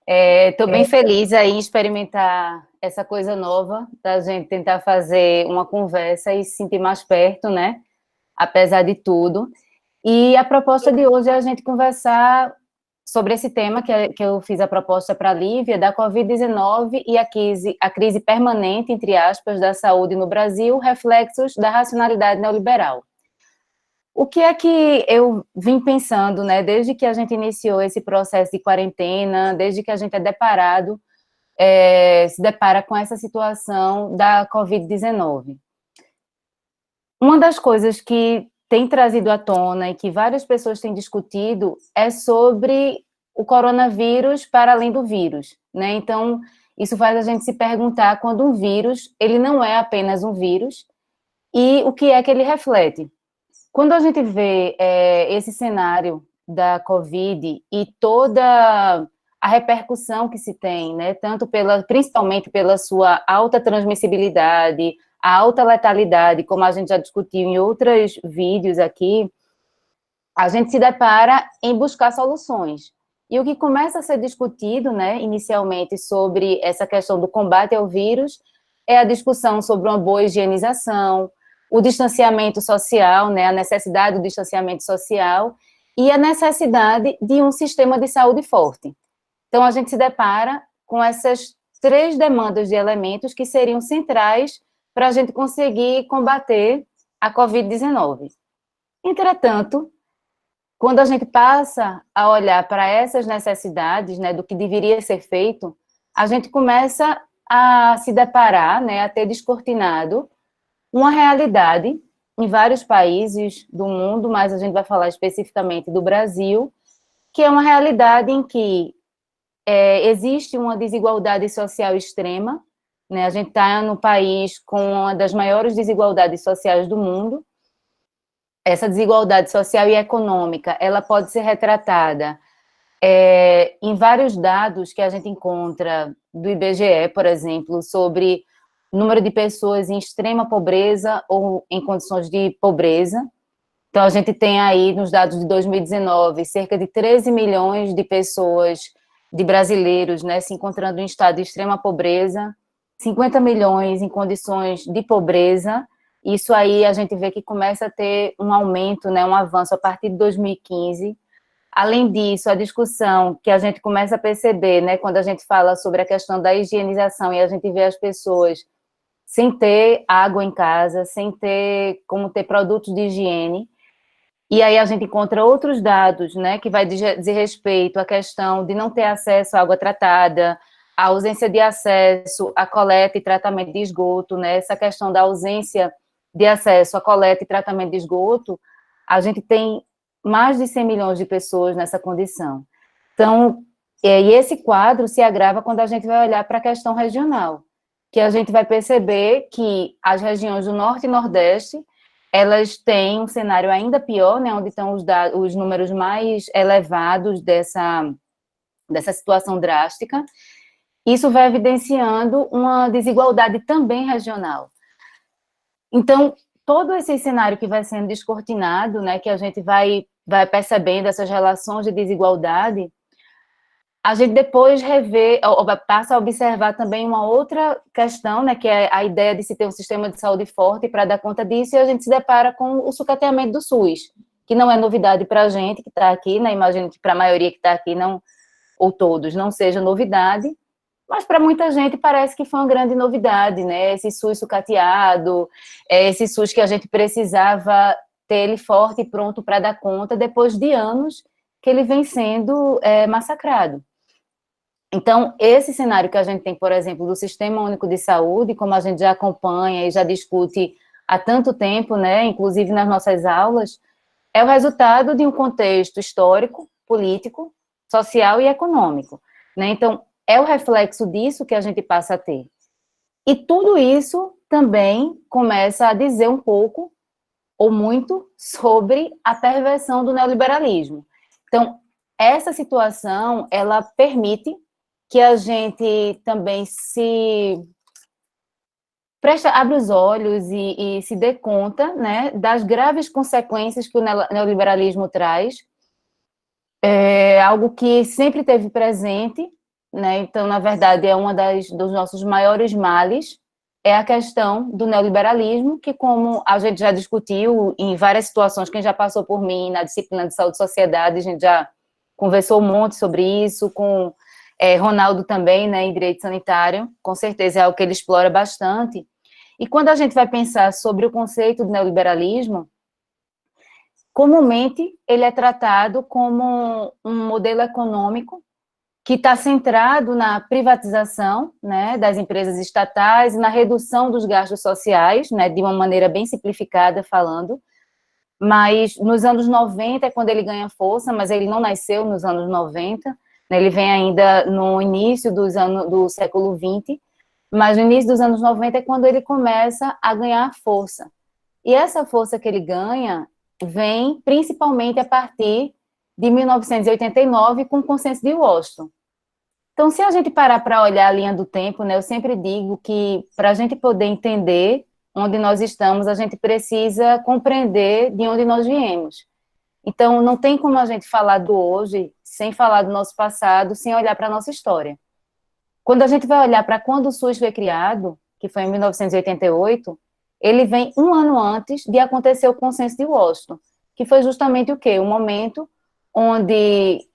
Estou bem feliz aí em experimentar essa coisa nova, da gente tentar fazer uma conversa e se sentir mais perto, né? Apesar de tudo. E a proposta de hoje é a gente conversar sobre esse tema que eu fiz a proposta para a Lívia, da Covid-19 e a crise permanente, entre aspas, da saúde no Brasil, reflexos da racionalidade neoliberal. O que é que eu vim pensando, né, desde que a gente iniciou esse processo de quarentena, desde que a gente se depara com essa situação da Covid-19? Uma das coisas que tem trazido à tona e que várias pessoas têm discutido é sobre o coronavírus para além do vírus, né? Então, isso faz a gente se perguntar quando um vírus, ele não é apenas um vírus, e o que é que ele reflete. Quando a gente vê esse cenário da Covid e toda a repercussão que se tem, né, principalmente pela sua alta transmissibilidade, a alta letalidade, como a gente já discutiu em outros vídeos aqui, a gente se depara em buscar soluções. E o que começa a ser discutido, né, inicialmente sobre essa questão do combate ao vírus é a discussão sobre uma boa higienização, o distanciamento social, né, a necessidade do distanciamento social e a necessidade de um sistema de saúde forte. Então, a gente se depara com essas três demandas de elementos que seriam centrais para a gente conseguir combater a Covid-19. Entretanto, quando a gente passa a olhar para essas necessidades, né, do que deveria ser feito, a gente começa a se deparar, né, a ter descortinado uma realidade em vários países do mundo, mas a gente vai falar especificamente do Brasil, que é uma realidade em que existe uma desigualdade social extrema, né? A gente está no país com uma das maiores desigualdades sociais do mundo. Essa desigualdade social e econômica, ela pode ser retratada em vários dados que a gente encontra do IBGE, por exemplo, sobre o número de pessoas em extrema pobreza ou em condições de pobreza. Então, a gente tem aí, nos dados de 2019, cerca de 13 milhões de pessoas, de brasileiros, né, se encontrando em estado de extrema pobreza, 50 milhões em condições de pobreza. Isso aí a gente vê que começa a ter um aumento, né, um avanço a partir de 2015. Além disso, a discussão que a gente começa a perceber, né, quando a gente fala sobre a questão da higienização e a gente vê as pessoas sem ter água em casa, sem ter como ter produtos de higiene. E aí a gente encontra outros dados, né, que vai dizer respeito à questão de não ter acesso à água tratada, a ausência de acesso à coleta e tratamento de esgoto, né, essa questão da ausência de acesso à coleta e tratamento de esgoto, a gente tem mais de 100 milhões de pessoas nessa condição. Então, e esse quadro se agrava quando a gente vai olhar para a questão regional, que a gente vai perceber que as regiões do Norte e Nordeste, elas têm um cenário ainda pior, né, onde estão os números mais elevados dessa situação drástica. Isso vai evidenciando uma desigualdade também regional. Então, todo esse cenário que vai sendo descortinado, né, que a gente vai percebendo essas relações de desigualdade, a gente depois passa a observar também uma outra questão, né, que é a ideia de se ter um sistema de saúde forte para dar conta disso, e a gente se depara com o sucateamento do SUS, que não é novidade para a gente que está aqui, né, imagino que para a maioria que está aqui, não, ou todos, não seja novidade, mas para muita gente parece que foi uma grande novidade, né, esse SUS sucateado, esse SUS que a gente precisava ter ele forte e pronto para dar conta, depois de anos que ele vem sendo massacrado. Então, esse cenário que a gente tem, por exemplo, do Sistema Único de Saúde, como a gente já acompanha e já discute há tanto tempo, né, inclusive nas nossas aulas, é o resultado de um contexto histórico, político, social e econômico, né? Então, é o reflexo disso que a gente passa a ter. E tudo isso também começa a dizer um pouco, ou muito, sobre a perversão do neoliberalismo. Então, essa situação, ela permite que a gente também abre os olhos e se dê conta, né, das graves consequências que o neoliberalismo traz É algo que sempre teve presente, né? Então, na verdade, é uma dos nossos maiores males, é a questão do neoliberalismo, que, como a gente já discutiu em várias situações, quem já passou por mim na disciplina de saúde e sociedade, a gente já conversou um monte sobre isso, com Ronaldo também, né, em direito sanitário, com certeza é algo que ele explora bastante. E quando a gente vai pensar sobre o conceito do neoliberalismo, comumente ele é tratado como um modelo econômico que está centrado na privatização, né, das empresas estatais e na redução dos gastos sociais, né, de uma maneira bem simplificada falando, mas nos anos 90 é quando ele ganha força, mas ele não nasceu nos anos 90, né, ele vem ainda no início do século 20, mas no início dos anos 90 é quando ele começa a ganhar força. E essa força que ele ganha vem principalmente a partir de 1989 com o Consenso de Washington. Então, se a gente parar para olhar a linha do tempo, né, eu sempre digo que para a gente poder entender onde nós estamos, a gente precisa compreender de onde nós viemos. Então, não tem como a gente falar do hoje sem falar do nosso passado, sem olhar para a nossa história. Quando a gente vai olhar para quando o SUS foi criado, que foi em 1988, ele vem um ano antes de acontecer o Consenso de Washington, que foi justamente o quê? O momento onde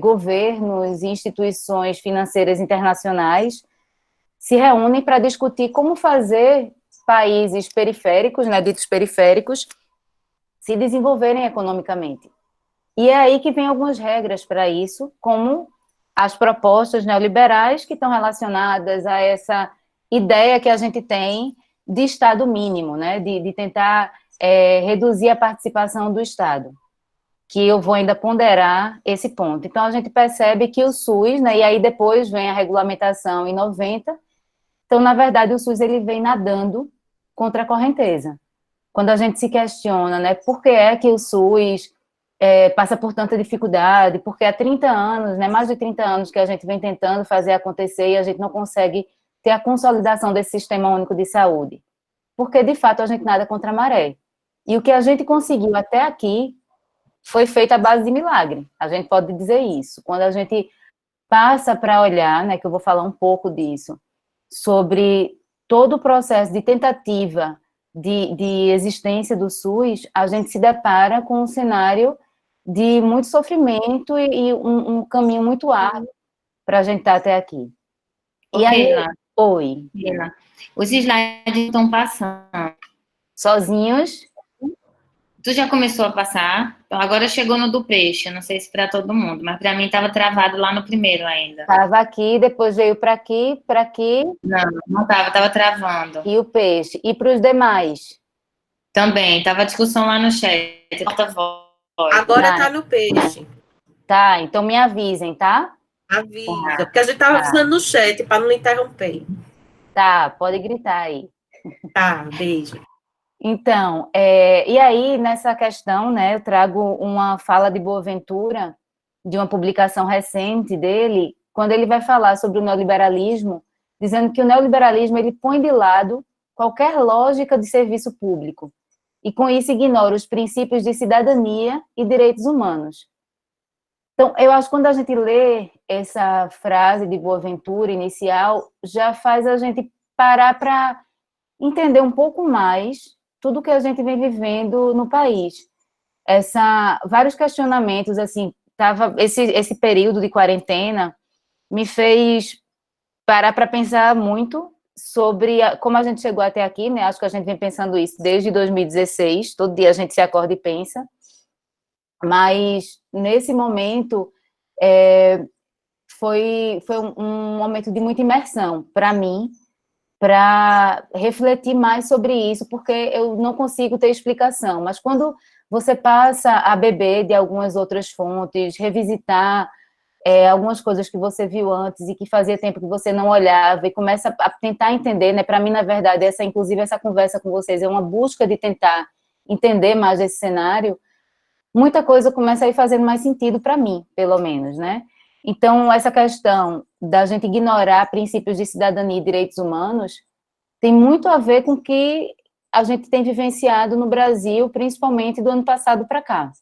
governos e instituições financeiras internacionais se reúnem para discutir como fazer países periféricos, né, ditos periféricos, se desenvolverem economicamente. E é aí que vem algumas regras para isso, como as propostas neoliberais que estão relacionadas a essa ideia que a gente tem de Estado mínimo, né, de tentar reduzir a participação do Estado, que eu vou ainda ponderar esse ponto. Então, a gente percebe que o SUS, né, e aí depois vem a regulamentação em 90, então, na verdade, o SUS ele vem nadando contra a correnteza. Quando a gente se questiona, né, por que é que o SUS passa por tanta dificuldade, porque há 30 anos, né, mais de 30 anos que a gente vem tentando fazer acontecer e a gente não consegue ter a consolidação desse sistema único de saúde. Porque, de fato, a gente nada contra a maré. E o que a gente conseguiu até aqui foi feito à base de milagre. A gente pode dizer isso. Quando a gente passa para olhar, né, que eu vou falar um pouco disso, sobre todo o processo de tentativa de existência do SUS, a gente se depara com um cenário de muito sofrimento e um caminho muito árduo para a gente estar até aqui. E aí, Keila, oi. Keila, os slides estão passando. Sozinhos? Tu já começou a passar? Então, agora chegou no do peixe, não sei se para todo mundo, mas para mim estava travado lá no primeiro ainda. Estava aqui, depois veio para aqui. Não estava travando. E o peixe. E para os demais? Também, estava a discussão lá no chat. Agora está no peixe. Tá, então me avisem, tá? Avisa, porque a gente estava avisando no chat para não interromper. Tá, pode gritar aí. Tá, beijo. Então, e aí, nessa questão, né, eu trago uma fala de Boaventura, de uma publicação recente dele, quando ele vai falar sobre o neoliberalismo, dizendo que o neoliberalismo, ele põe de lado qualquer lógica de serviço público, e com isso ignora os princípios de cidadania e direitos humanos. Então, eu acho que quando a gente lê essa frase de Boaventura inicial, já faz a gente parar para entender um pouco mais tudo que a gente vem vivendo no país. Vários questionamentos, assim, esse período de quarentena me fez parar para pensar muito sobre como a gente chegou até aqui, né? Acho que a gente vem pensando isso desde 2016, todo dia a gente se acorda e pensa, mas nesse momento foi um momento de muita imersão para mim, para refletir mais sobre isso, porque eu não consigo ter explicação, mas quando você passa a beber de algumas outras fontes, revisitar algumas coisas que você viu antes e que fazia tempo que você não olhava, e começa a tentar entender, né? Para mim, na verdade, inclusive essa conversa com vocês é uma busca de tentar entender mais esse cenário, muita coisa começa a ir fazendo mais sentido para mim, pelo menos, né? Então, essa questão da gente ignorar princípios de cidadania e direitos humanos tem muito a ver com o que a gente tem vivenciado no Brasil, principalmente do ano passado para cá.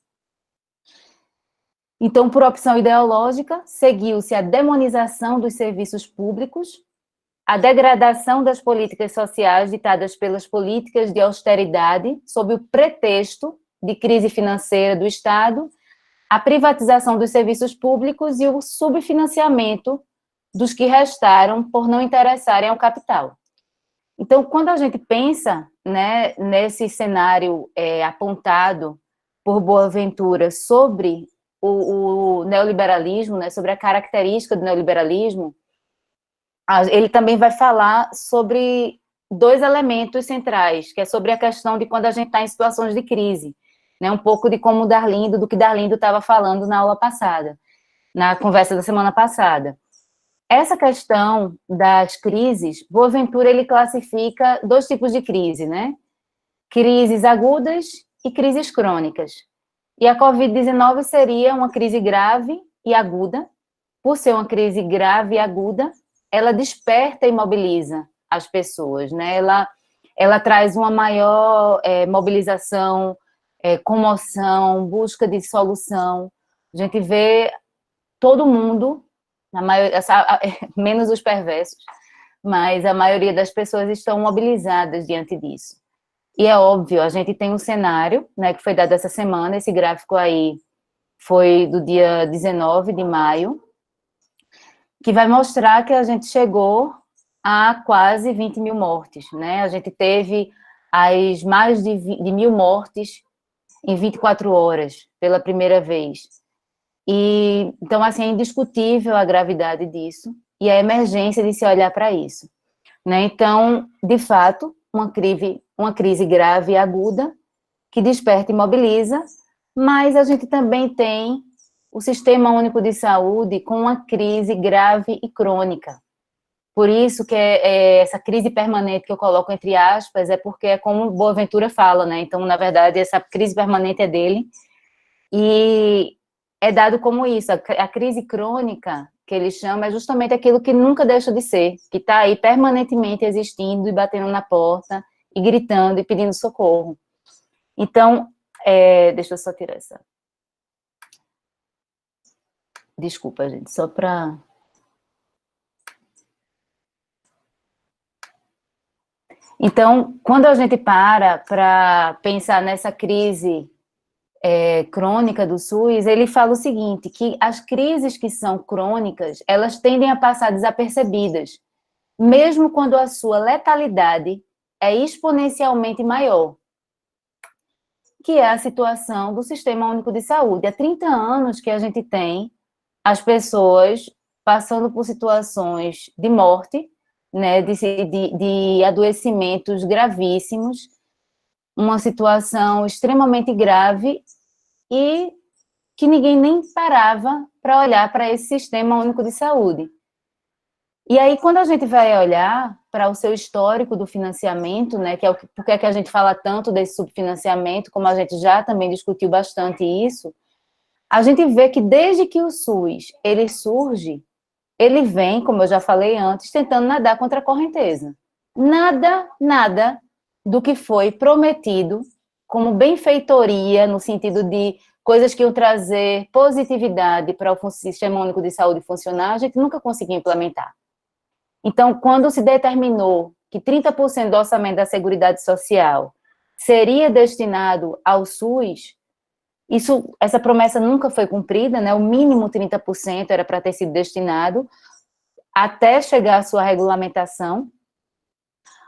Então, por opção ideológica, seguiu-se a demonização dos serviços públicos, a degradação das políticas sociais ditadas pelas políticas de austeridade, sob o pretexto de crise financeira do Estado, a privatização dos serviços públicos e o subfinanciamento dos que restaram por não interessarem ao capital. Então, quando a gente pensa, né, nesse cenário apontado por Boaventura sobre o neoliberalismo, né, sobre a característica do neoliberalismo, ele também vai falar sobre dois elementos centrais, que é sobre a questão de quando a gente está em situações de crise, né, um pouco de como do que Darlindo estava falando na aula passada, na conversa da semana passada. Essa questão das crises, Boaventura, ele classifica dois tipos de crise, né? Crises agudas e crises crônicas. E a Covid-19 seria uma crise grave e aguda. Por ser uma crise grave e aguda, ela desperta e mobiliza as pessoas, né? Ela traz uma maior mobilização, comoção, busca de solução. A gente vê todo mundo, menos os perversos, mas a maioria das pessoas estão mobilizadas diante disso. E é óbvio, a gente tem um cenário, né, que foi dado essa semana, esse gráfico aí foi do dia 19 de maio, que vai mostrar que a gente chegou a quase 20 mil mortes, né? A gente teve as mais de 1.000 mortes em 24 horas, pela primeira vez. E, então, assim, é indiscutível a gravidade disso e a emergência de se olhar para isso, né? Então, de fato, uma crise grave e aguda que desperta e mobiliza, mas a gente também tem o Sistema Único de Saúde com uma crise grave e crônica. Por isso que essa crise permanente que eu coloco entre aspas, é porque é como Boaventura fala, né? Então, na verdade, essa crise permanente é dele, e é dado como isso, a crise crônica, que ele chama, é justamente aquilo que nunca deixa de ser, que está aí permanentemente existindo e batendo na porta, e gritando e pedindo socorro. Então, deixa eu só tirar essa... Desculpa, gente, só para... Então, quando a gente para pensar nessa crise crônica do SUS, ele fala o seguinte, que as crises que são crônicas, elas tendem a passar desapercebidas, mesmo quando a sua letalidade é exponencialmente maior, que é a situação do Sistema Único de Saúde. Há 30 anos que a gente tem as pessoas passando por situações de morte, né, de adoecimentos gravíssimos, uma situação extremamente grave e que ninguém nem parava para olhar para esse Sistema Único de Saúde. E aí, quando a gente vai olhar para o seu histórico do financiamento, né, que é porque é que a gente fala tanto desse subfinanciamento, como a gente já também discutiu bastante isso, a gente vê que desde que o SUS ele surge, ele vem, como eu já falei antes, tentando nadar contra a correnteza. Nada do que foi prometido como benfeitoria, no sentido de coisas que iam trazer positividade para o Sistema Único de Saúde funcionar, a gente nunca conseguiu implementar. Então, quando se determinou que 30% do orçamento da Seguridade Social seria destinado ao SUS, essa promessa nunca foi cumprida, né? O mínimo 30% era para ter sido destinado, até chegar à sua regulamentação.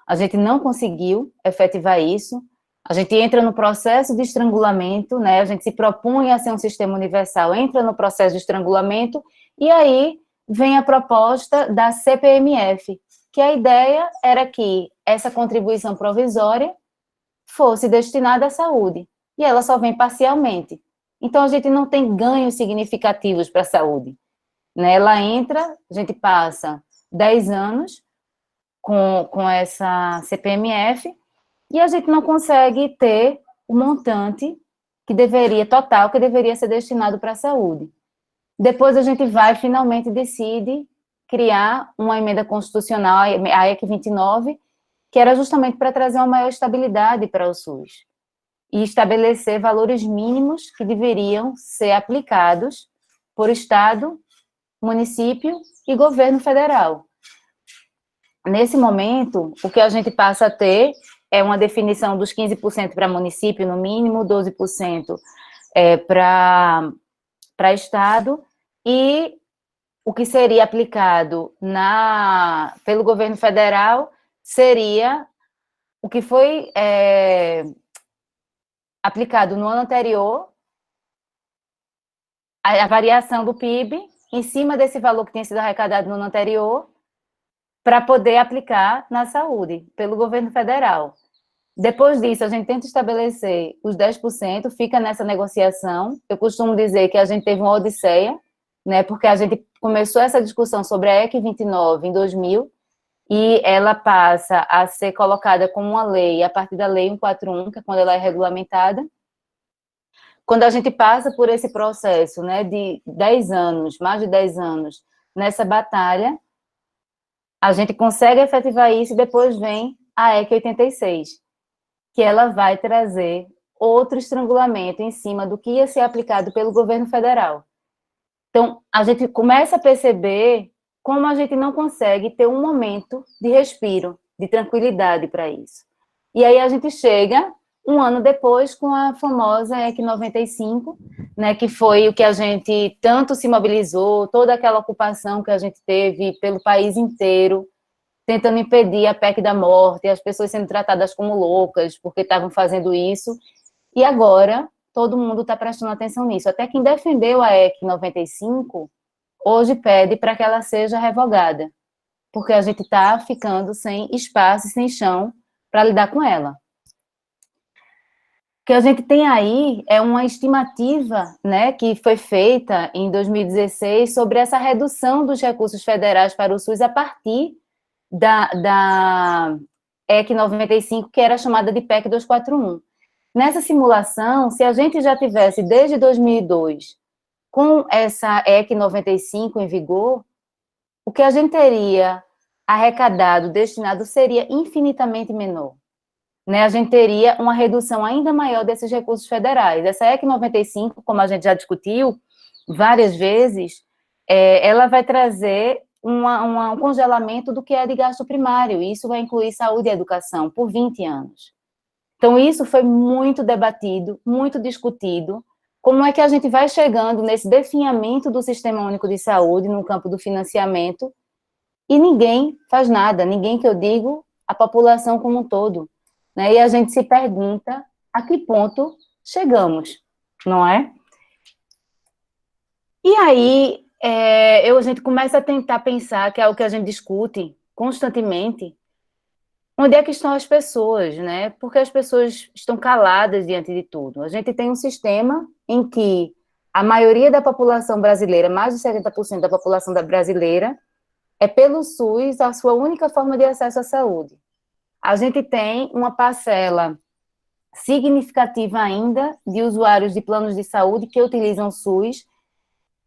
A gente não conseguiu efetivar isso. A gente entra no processo de estrangulamento, né? A gente se propunha a ser um sistema universal, entra no processo de estrangulamento, e aí vem a proposta da CPMF, que a ideia era que essa contribuição provisória fosse destinada à saúde, e ela só vem parcialmente. Então, a gente não tem ganhos significativos para a saúde, né? Ela entra, a gente passa 10 anos com essa CPMF, e a gente não consegue ter o montante total que deveria ser destinado para a saúde. Depois a gente vai, finalmente, decide criar uma emenda constitucional, a EC 29, que era justamente para trazer uma maior estabilidade para o SUS e estabelecer valores mínimos que deveriam ser aplicados por Estado, município e governo federal. Nesse momento, o que a gente passa a ter é uma definição dos 15% para município, no mínimo, 12% para Estado, e o que seria aplicado pelo governo federal seria o que foi aplicado no ano anterior, a variação do PIB em cima desse valor que tinha sido arrecadado no ano anterior, para poder aplicar na saúde, pelo governo federal. Depois disso, a gente tenta estabelecer os 10%, fica nessa negociação. Eu costumo dizer que a gente teve uma odisseia, né, porque a gente começou essa discussão sobre a EC 29 em 2000, e ela passa a ser colocada como uma lei, a partir da Lei 141, que é quando ela é regulamentada. Quando a gente passa por esse processo, né, de 10 anos, mais de 10 anos, nessa batalha, a gente consegue efetivar isso e depois vem a EC 86, que ela vai trazer outro estrangulamento em cima do que ia ser aplicado pelo governo federal. Então, a gente começa a perceber como a gente não consegue ter um momento de respiro, de tranquilidade para isso. E aí a gente chega, um ano depois, com a famosa EC 95, né, que foi o que a gente tanto se mobilizou, toda aquela ocupação que a gente teve pelo país inteiro, tentando impedir a PEC da morte, as pessoas sendo tratadas como loucas porque estavam fazendo isso, e agora todo mundo está prestando atenção nisso. Até quem defendeu a EC 95, hoje pede para que ela seja revogada, porque a gente está ficando sem espaço e sem chão para lidar com ela. O que a gente tem aí é uma estimativa, né, que foi feita em 2016 sobre essa redução dos recursos federais para o SUS a partir da EC 95, que era chamada de PEC 241. Nessa simulação, se a gente já tivesse desde 2002 com essa EC 95 em vigor, o que a gente teria arrecadado, destinado, seria infinitamente menor. Né? A gente teria uma redução ainda maior desses recursos federais. Essa EC 95, como a gente já discutiu várias vezes, ela vai trazer um congelamento do que é de gasto primário, e isso vai incluir saúde e educação por 20 anos. Então, isso foi muito debatido, muito discutido, como é que a gente vai chegando nesse definhamento do Sistema Único de Saúde, no campo do financiamento, e ninguém faz nada, ninguém que eu digo, a população como um todo, né? E a gente se pergunta a que ponto chegamos, não é? E aí, a gente começa a tentar pensar, que é o que a gente discute constantemente, onde é que estão as pessoas, né? Porque as pessoas estão caladas diante de tudo. A gente tem um sistema em que a maioria da população brasileira, mais de 70% da população brasileira, é pelo SUS a sua única forma de acesso à saúde. A gente tem uma parcela significativa ainda de usuários de planos de saúde que utilizam o SUS,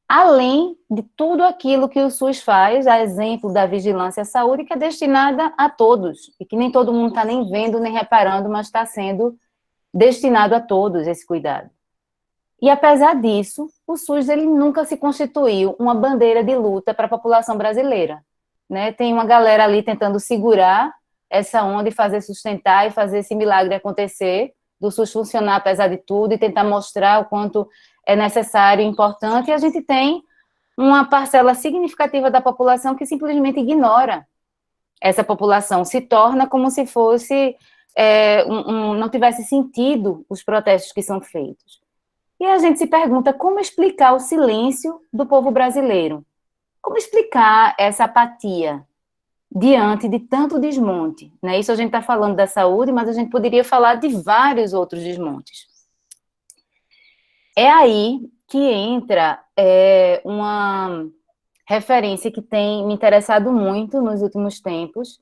além de tudo aquilo que o SUS faz, a exemplo da vigilância à saúde, que é destinada a todos, e que nem todo mundo está nem vendo, nem reparando, mas está sendo destinado a todos esse cuidado. E, apesar disso, o SUS ele nunca se constituiu uma bandeira de luta para a população brasileira. Né? Tem uma galera ali tentando segurar essa onda e fazer sustentar e fazer esse milagre acontecer, do SUS funcionar apesar de tudo, e tentar mostrar o quanto é necessário e importante, e a gente tem uma parcela significativa da população que simplesmente ignora essa população, se torna como se fosse, não tivesse sentido os protestos que são feitos. E a gente se pergunta como explicar o silêncio do povo brasileiro, como explicar essa apatia diante de tanto desmonte, né? Isso a gente está falando da saúde, mas a gente poderia falar de vários outros desmontes. É aí que entra uma referência que tem me interessado muito nos últimos tempos,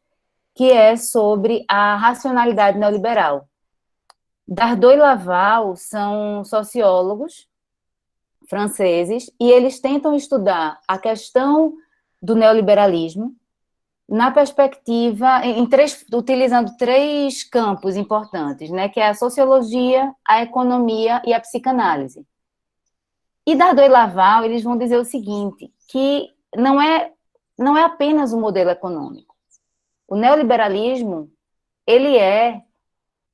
que é sobre a racionalidade neoliberal. Dardot e Laval são sociólogos franceses e eles tentam estudar a questão do neoliberalismo na perspectiva, utilizando três campos importantes, né, que é a sociologia, a economia e a psicanálise. E Dardot e Laval, eles vão dizer o seguinte, que não é apenas um modelo econômico. O neoliberalismo, ele é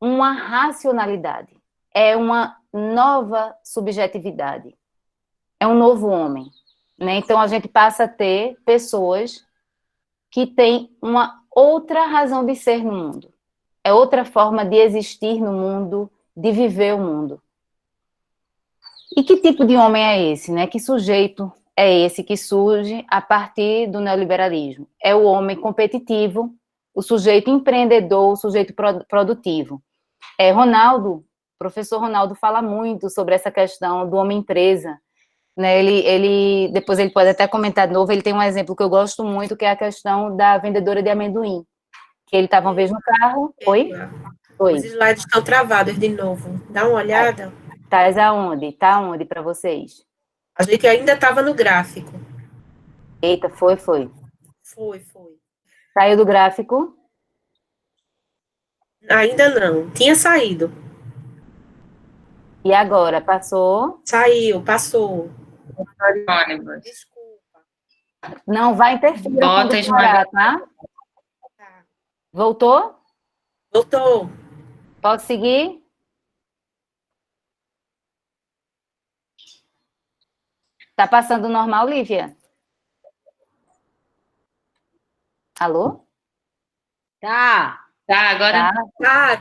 uma racionalidade, é uma nova subjetividade, é um novo homem, né? Então, a gente passa a ter pessoas que têm uma outra razão de ser no mundo, é outra forma de existir no mundo, de viver o mundo. E que tipo de homem é esse, né? Que sujeito é esse que surge a partir do neoliberalismo? É o homem competitivo, o sujeito empreendedor, o sujeito produtivo. Ronaldo, o professor Ronaldo fala muito sobre essa questão do homem-empresa, né? Depois ele pode até comentar de novo, ele tem um exemplo que eu gosto muito, que é a questão da vendedora de amendoim, que ele estava uma vez no carro. Oi? Os slides estão travados de novo. Dá uma olhada. Tá aonde? Tá aonde para vocês? A gente ainda estava no gráfico. Eita, foi. Foi. Saiu do gráfico? Ainda não. Tinha saído. E agora? Passou? Saiu, passou. Ônibus. Desculpa. Não vai interferir quando parar, tá? Voltou? Voltou. Pode seguir? Tá passando normal, Lívia? Alô? Tá, agora...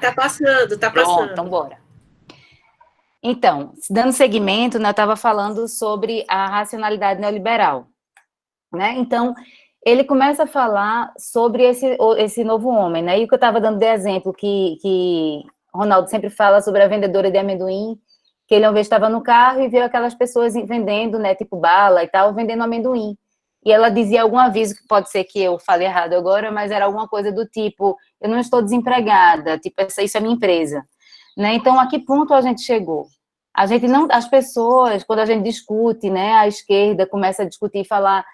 Tá passando. Pronto, então bora. Então, dando seguimento, né, eu estava falando sobre a racionalidade neoliberal, né? Então, ele começa a falar sobre esse novo homem, né? E o que eu estava dando de exemplo, que Ronaldo sempre fala sobre a vendedora de amendoim, que ele uma vez estava no carro e viu aquelas pessoas vendendo, né, tipo bala e tal, vendendo amendoim. E ela dizia algum aviso, que pode ser que eu fale errado agora, mas era alguma coisa do tipo, eu não estou desempregada, tipo, isso é minha empresa. Né? Então, a que ponto a gente chegou? As pessoas, quando a gente discute, né, a esquerda começa a discutir e falar,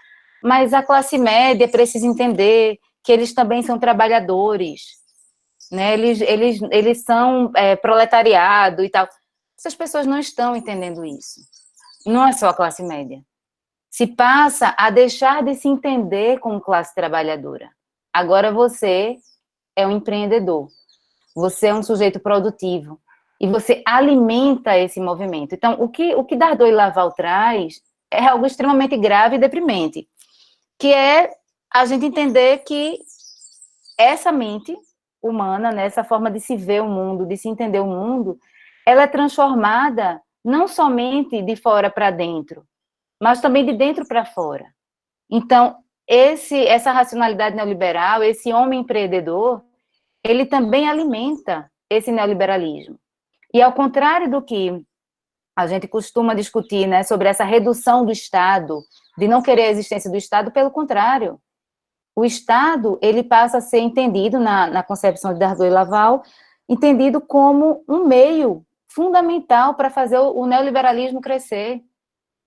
mas a classe média precisa entender que eles também são trabalhadores, né? Eles são proletariado e tal. Essas pessoas não estão entendendo isso. Não é só a classe média. Se passa a deixar de se entender como classe trabalhadora. Agora você é um empreendedor. Você é um sujeito produtivo e você alimenta esse movimento. Então, o que Dardot e Laval traz é algo extremamente grave e deprimente, que é a gente entender que essa mente humana, né, essa forma de se ver o mundo, de se entender o mundo, ela é transformada não somente de fora para dentro, mas também de dentro para fora. Então, essa racionalidade neoliberal, esse homem empreendedor, ele também alimenta esse neoliberalismo. E ao contrário do que a gente costuma discutir, né, sobre essa redução do Estado, de não querer a existência do Estado, pelo contrário, o Estado, ele passa a ser entendido, na concepção de Dardot e Laval, entendido como um meio fundamental para fazer o neoliberalismo crescer.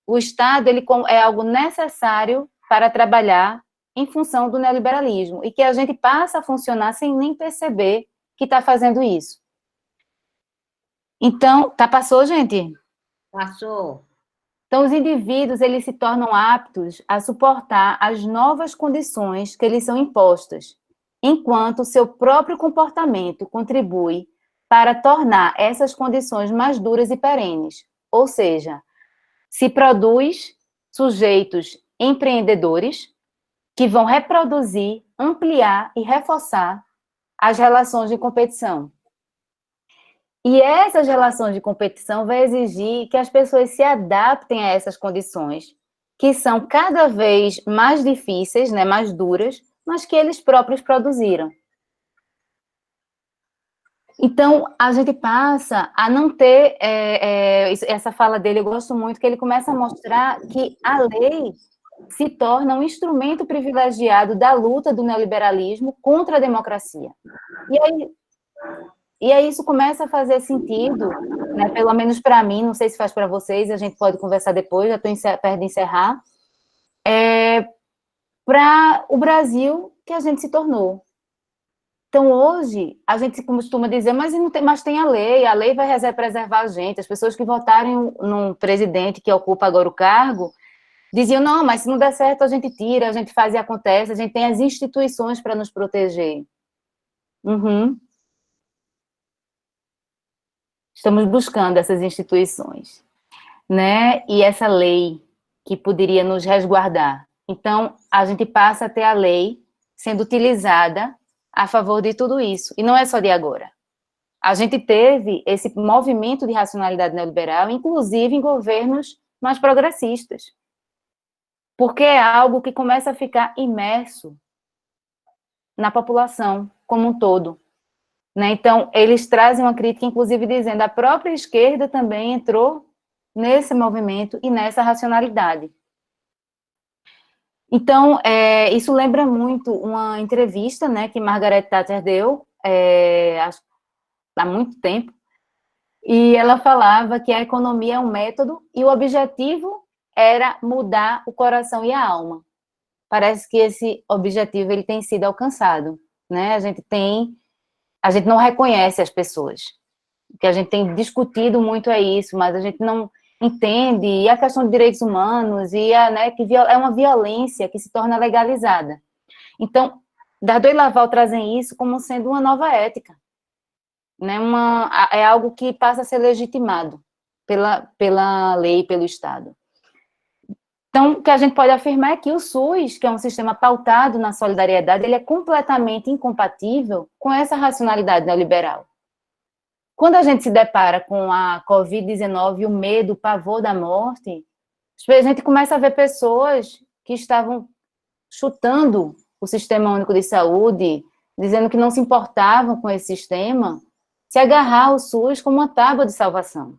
O Estado, ele é algo necessário para trabalhar em função do neoliberalismo, e que a gente passa a funcionar sem nem perceber que está fazendo isso. Então, passou, gente? Passou. Então, os indivíduos, eles se tornam aptos a suportar as novas condições que lhes são impostas, enquanto seu próprio comportamento contribui para tornar essas condições mais duras e perenes. Ou seja, se produz sujeitos empreendedores que vão reproduzir, ampliar e reforçar as relações de competição. E essas relações de competição vai exigir que as pessoas se adaptem a essas condições, que são cada vez mais difíceis, né, mais duras, mas que eles próprios produziram. Então, a gente passa a não ter essa fala dele, eu gosto muito, que ele começa a mostrar que a lei se torna um instrumento privilegiado da luta do neoliberalismo contra a democracia. E aí isso começa a fazer sentido, né, pelo menos para mim, não sei se faz para vocês, a gente pode conversar depois, já estou perto de encerrar, para o Brasil que a gente se tornou. Então, hoje, a gente costuma dizer, mas tem a lei vai preservar a gente. As pessoas que votarem num presidente que ocupa agora o cargo, diziam, não, mas se não der certo, a gente tira, a gente faz e acontece, a gente tem as instituições para nos proteger. Uhum. Estamos buscando essas instituições, né? E essa lei que poderia nos resguardar. Então, a gente passa a ter a lei sendo utilizada a favor de tudo isso. E não é só de agora. A gente teve esse movimento de racionalidade neoliberal, inclusive em governos mais progressistas. Porque é algo que começa a ficar imerso na população como um todo. Né? Então, eles trazem uma crítica, inclusive dizendo que a própria esquerda também entrou nesse movimento e nessa racionalidade. Então, isso lembra muito uma entrevista, né, que Margaret Thatcher deu há muito tempo, e ela falava que a economia é um método e o objetivo era mudar o coração e a alma. Parece que esse objetivo ele tem sido alcançado, né? A gente não reconhece as pessoas. O que a gente tem discutido muito é isso, mas a gente não entende, e a questão de direitos humanos, né, que é uma violência que se torna legalizada. Então, Dardot e Laval trazem isso como sendo uma nova ética, né, é algo que passa a ser legitimado pela lei, pelo Estado. Então, o que a gente pode afirmar é que o SUS, que é um sistema pautado na solidariedade, ele é completamente incompatível com essa racionalidade neoliberal. Quando a gente se depara com a Covid-19, o medo, o pavor da morte, a gente começa a ver pessoas que estavam chutando o Sistema Único de Saúde, dizendo que não se importavam com esse sistema, se agarrar ao SUS como uma tábua de salvação.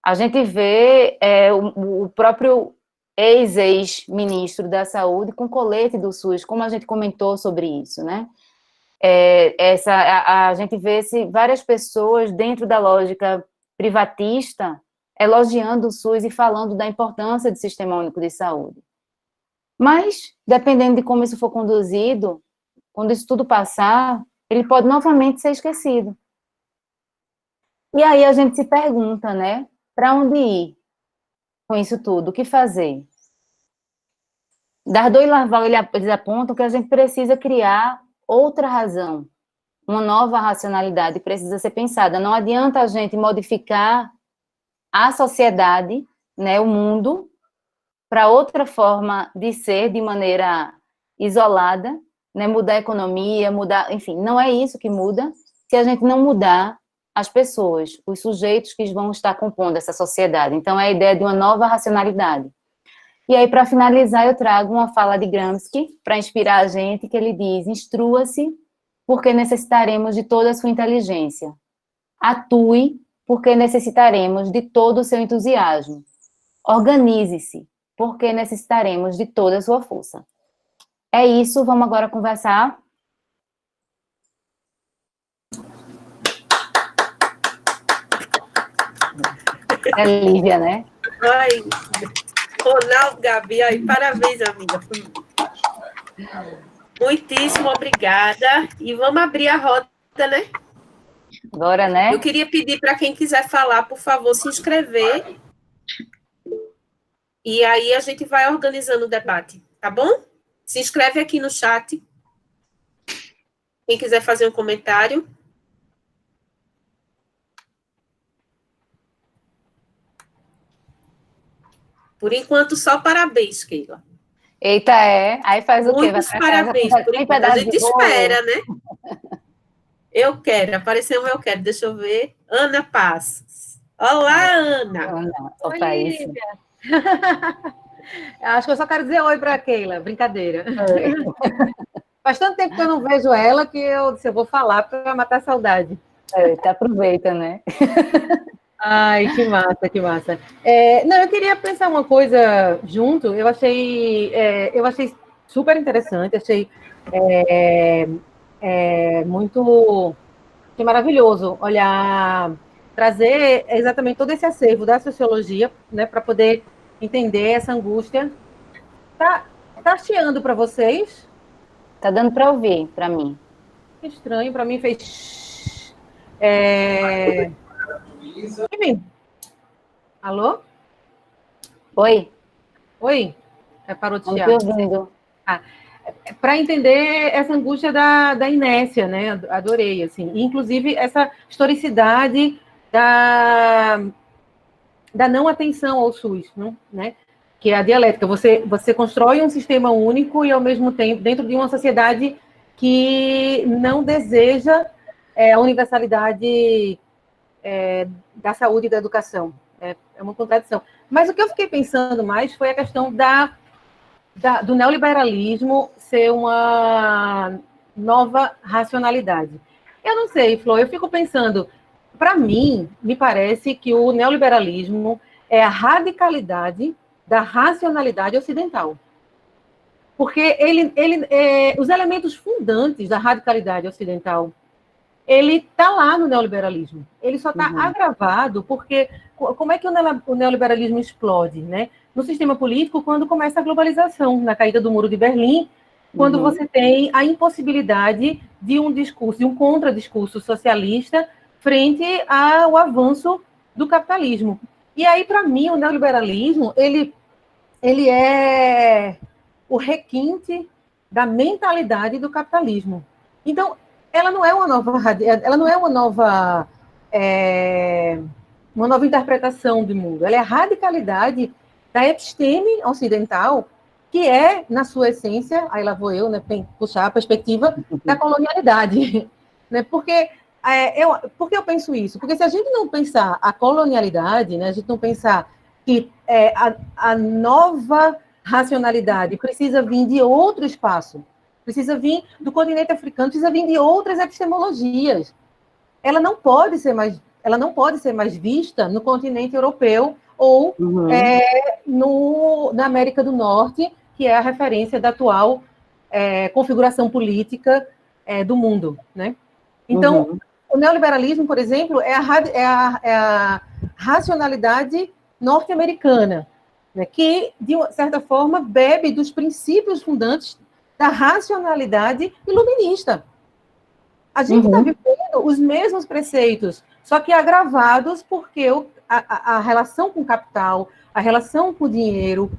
A gente vê o próprio ex-ministro da Saúde com colete do SUS, como a gente comentou sobre isso, né? A gente vê várias pessoas dentro da lógica privatista elogiando o SUS e falando da importância do Sistema Único de Saúde. Mas, dependendo de como isso for conduzido, quando isso tudo passar, ele pode novamente ser esquecido. E aí a gente se pergunta, né, para onde ir com isso tudo? O que fazer? Dardot e Laval, eles apontam que a gente precisa criar outra razão, uma nova racionalidade precisa ser pensada. Não adianta a gente modificar a sociedade, né, o mundo, para outra forma de ser de maneira isolada, né, mudar a economia, enfim, não é isso que muda se a gente não mudar as pessoas, os sujeitos que vão estar compondo essa sociedade. Então, é a ideia de uma nova racionalidade. E aí, para finalizar, eu trago uma fala de Gramsci, para inspirar a gente, que ele diz: instrua-se, porque necessitaremos de toda a sua inteligência. Atue, porque necessitaremos de todo o seu entusiasmo. Organize-se, porque necessitaremos de toda a sua força. É isso, vamos agora conversar. É Lívia, né? Ai, Ronaldo, Gabi, aí, parabéns, amiga. Muitíssimo obrigada. E vamos abrir a roda, né? Agora, né? Eu queria pedir para quem quiser falar, por favor, se inscrever. E aí a gente vai organizando o debate, tá bom? Se inscreve aqui no chat. Quem quiser fazer um comentário. Por enquanto, só parabéns, Keila. Eita, aí faz o quê? Muitos parabéns. Por enquanto, a gente espera, né? Eu quero, apareceu o eu quero. Deixa eu ver. Ana Passos. Olá, Ana. Oi, Lívia. Acho que eu só quero dizer oi para a Keila, brincadeira. Faz tanto tempo que eu não vejo ela que eu disse, eu vou falar para matar a saudade. Aproveita, né? Ai, que massa, que massa. Não, eu queria pensar uma coisa junto, eu achei super interessante, achei muito maravilhoso olhar, trazer exatamente todo esse acervo da sociologia, né, para poder entender essa angústia. Tá chiando para vocês? Tá dando para ouvir, para mim. Estranho, para mim fez... Alô? Oi? Oi? Parou de Não chiar. estou ouvindo. Para entender essa angústia da inércia, né? Adorei, assim. Inclusive, essa historicidade da não atenção ao SUS, né? Que é a dialética. Você constrói um sistema único e, ao mesmo tempo, dentro de uma sociedade que não deseja a universalidade da saúde e da educação. É uma contradição. Mas o que eu fiquei pensando mais foi a questão do neoliberalismo ser uma nova racionalidade. Eu não sei, Flor, eu fico pensando, para mim, me parece que o neoliberalismo é a radicalidade da racionalidade ocidental. Porque os elementos fundantes da radicalidade ocidental, ele está lá no neoliberalismo. Ele só está agravado porque como é que o neoliberalismo explode, né? No sistema político, quando começa a globalização, na caída do Muro de Berlim, quando você tem a impossibilidade de um discurso, de um contradiscurso socialista frente ao avanço do capitalismo. E aí, para mim, o neoliberalismo, ele é o requinte da mentalidade do capitalismo. Então, ela não é uma nova interpretação do mundo. Ela é a radicalidade da episteme ocidental, que é, na sua essência, aí lá vou eu, né, puxar a perspectiva da colonialidade. Né? Por que eu penso isso? Porque se a gente não pensar a colonialidade, né, a gente não pensar que a nova racionalidade precisa vir de outro espaço, precisa vir do continente africano, precisa vir de outras epistemologias. Ela não pode ser mais vista no continente europeu ou na América do Norte, que é a referência da atual configuração política do mundo, né? Então, o neoliberalismo, por exemplo, é a racionalidade norte-americana, né, que, de certa forma, bebe dos princípios fundantes da racionalidade iluminista. A gente está vivendo os mesmos preceitos, só que agravados porque a relação com o capital, a relação com o dinheiro,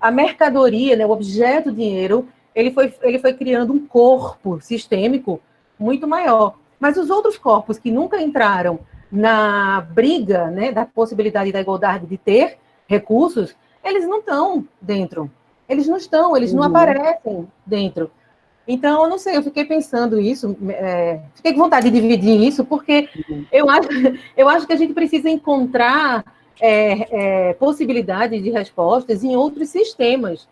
a mercadoria, né, o objeto dinheiro, ele foi criando um corpo sistêmico muito maior. Mas os outros corpos que nunca entraram na briga, né, da possibilidade da igualdade de ter recursos, eles não estão dentro. Eles não estão, eles não aparecem dentro. Então, eu não sei, eu fiquei pensando isso, fiquei com vontade de dividir isso, porque eu acho que a gente precisa encontrar possibilidades de respostas em outros sistemas,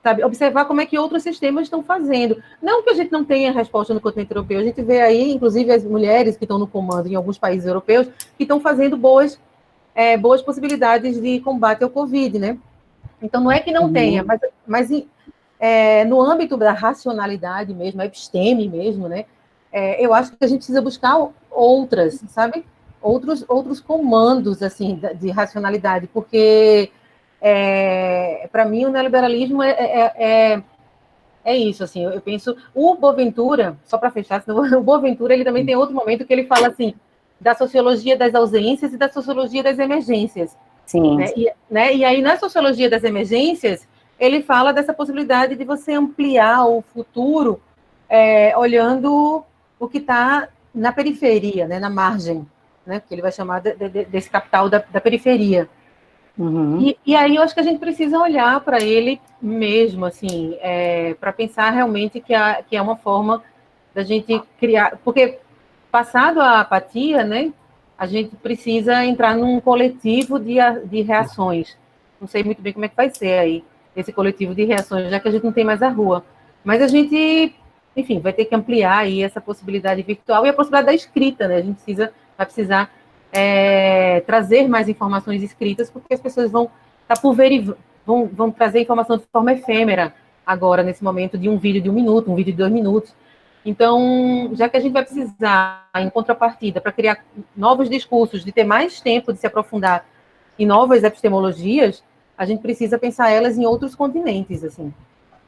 sabe? Observar como é que outros sistemas estão fazendo. Não que a gente não tenha resposta no continente europeu, a gente vê aí, inclusive, as mulheres que estão no comando em alguns países europeus, que estão fazendo boas possibilidades de combate ao Covid, né? Então, não é que não tenha, mas no âmbito da racionalidade mesmo, a episteme mesmo, né? Eu acho que a gente precisa buscar outras, sabe? Outros comandos, assim, de racionalidade, porque, para mim, o neoliberalismo é isso, assim, eu penso... O Boaventura, só para fechar, senão, o Boaventura, ele também tem outro momento que ele fala, assim, da sociologia das ausências e da sociologia das emergências. Sim. Né? E aí, na sociologia das emergências, ele fala dessa possibilidade de você ampliar o futuro olhando o que está na periferia, né, na margem, né, que ele vai chamar desse capital da periferia. E aí eu acho que a gente precisa olhar para ele mesmo, assim, para pensar realmente que é uma forma da gente criar... Porque, passado a apatia, né, a gente precisa entrar num coletivo de reações. Não sei muito bem como é que vai ser aí, esse coletivo de reações, já que a gente não tem mais a rua. Mas a gente, enfim, vai ter que ampliar aí essa possibilidade virtual e a possibilidade da escrita, né? A gente vai precisar trazer mais informações escritas, porque as pessoas vão vão trazer informação de forma efêmera agora, nesse momento de um vídeo de 1 minuto, um vídeo de 2 minutos. Então, já que a gente vai precisar, em contrapartida, para criar novos discursos, de ter mais tempo de se aprofundar em novas epistemologias, a gente precisa pensar elas em outros continentes, assim.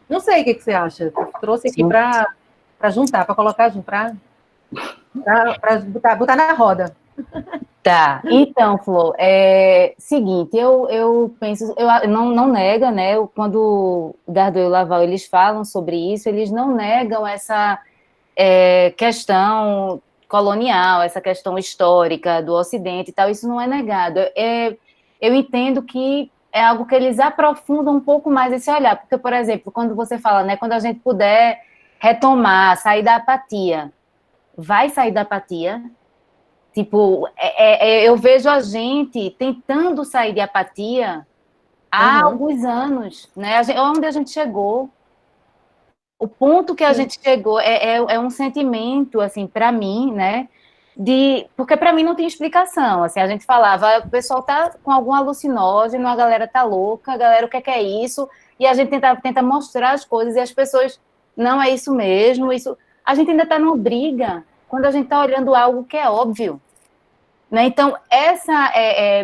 Não sei o que você acha. Eu trouxe aqui para juntar, para colocar junto, para botar na roda. Tá, então, Flor, seguinte, eu penso, não nega, né, quando o Dardo e o Laval, eles falam sobre isso, eles não negam essa questão colonial, essa questão histórica do Ocidente e tal, isso não é negado. Eu entendo que é algo que eles aprofundam um pouco mais esse olhar, porque, por exemplo, quando você fala, né, quando a gente puder retomar, sair da apatia, vai sair da apatia? Tipo, eu vejo a gente tentando sair de apatia há alguns anos, né? Onde a gente chegou, o ponto que a gente chegou é um sentimento, assim, para mim, né? Porque para mim não tem explicação. Assim, a gente falava, o pessoal tá com algum alucinógeno, a galera tá louca, a galera, o que é isso? E a gente tenta mostrar as coisas e as pessoas, não é isso mesmo, isso. A gente ainda está numa briga quando a gente está olhando algo que é óbvio. Né? Então,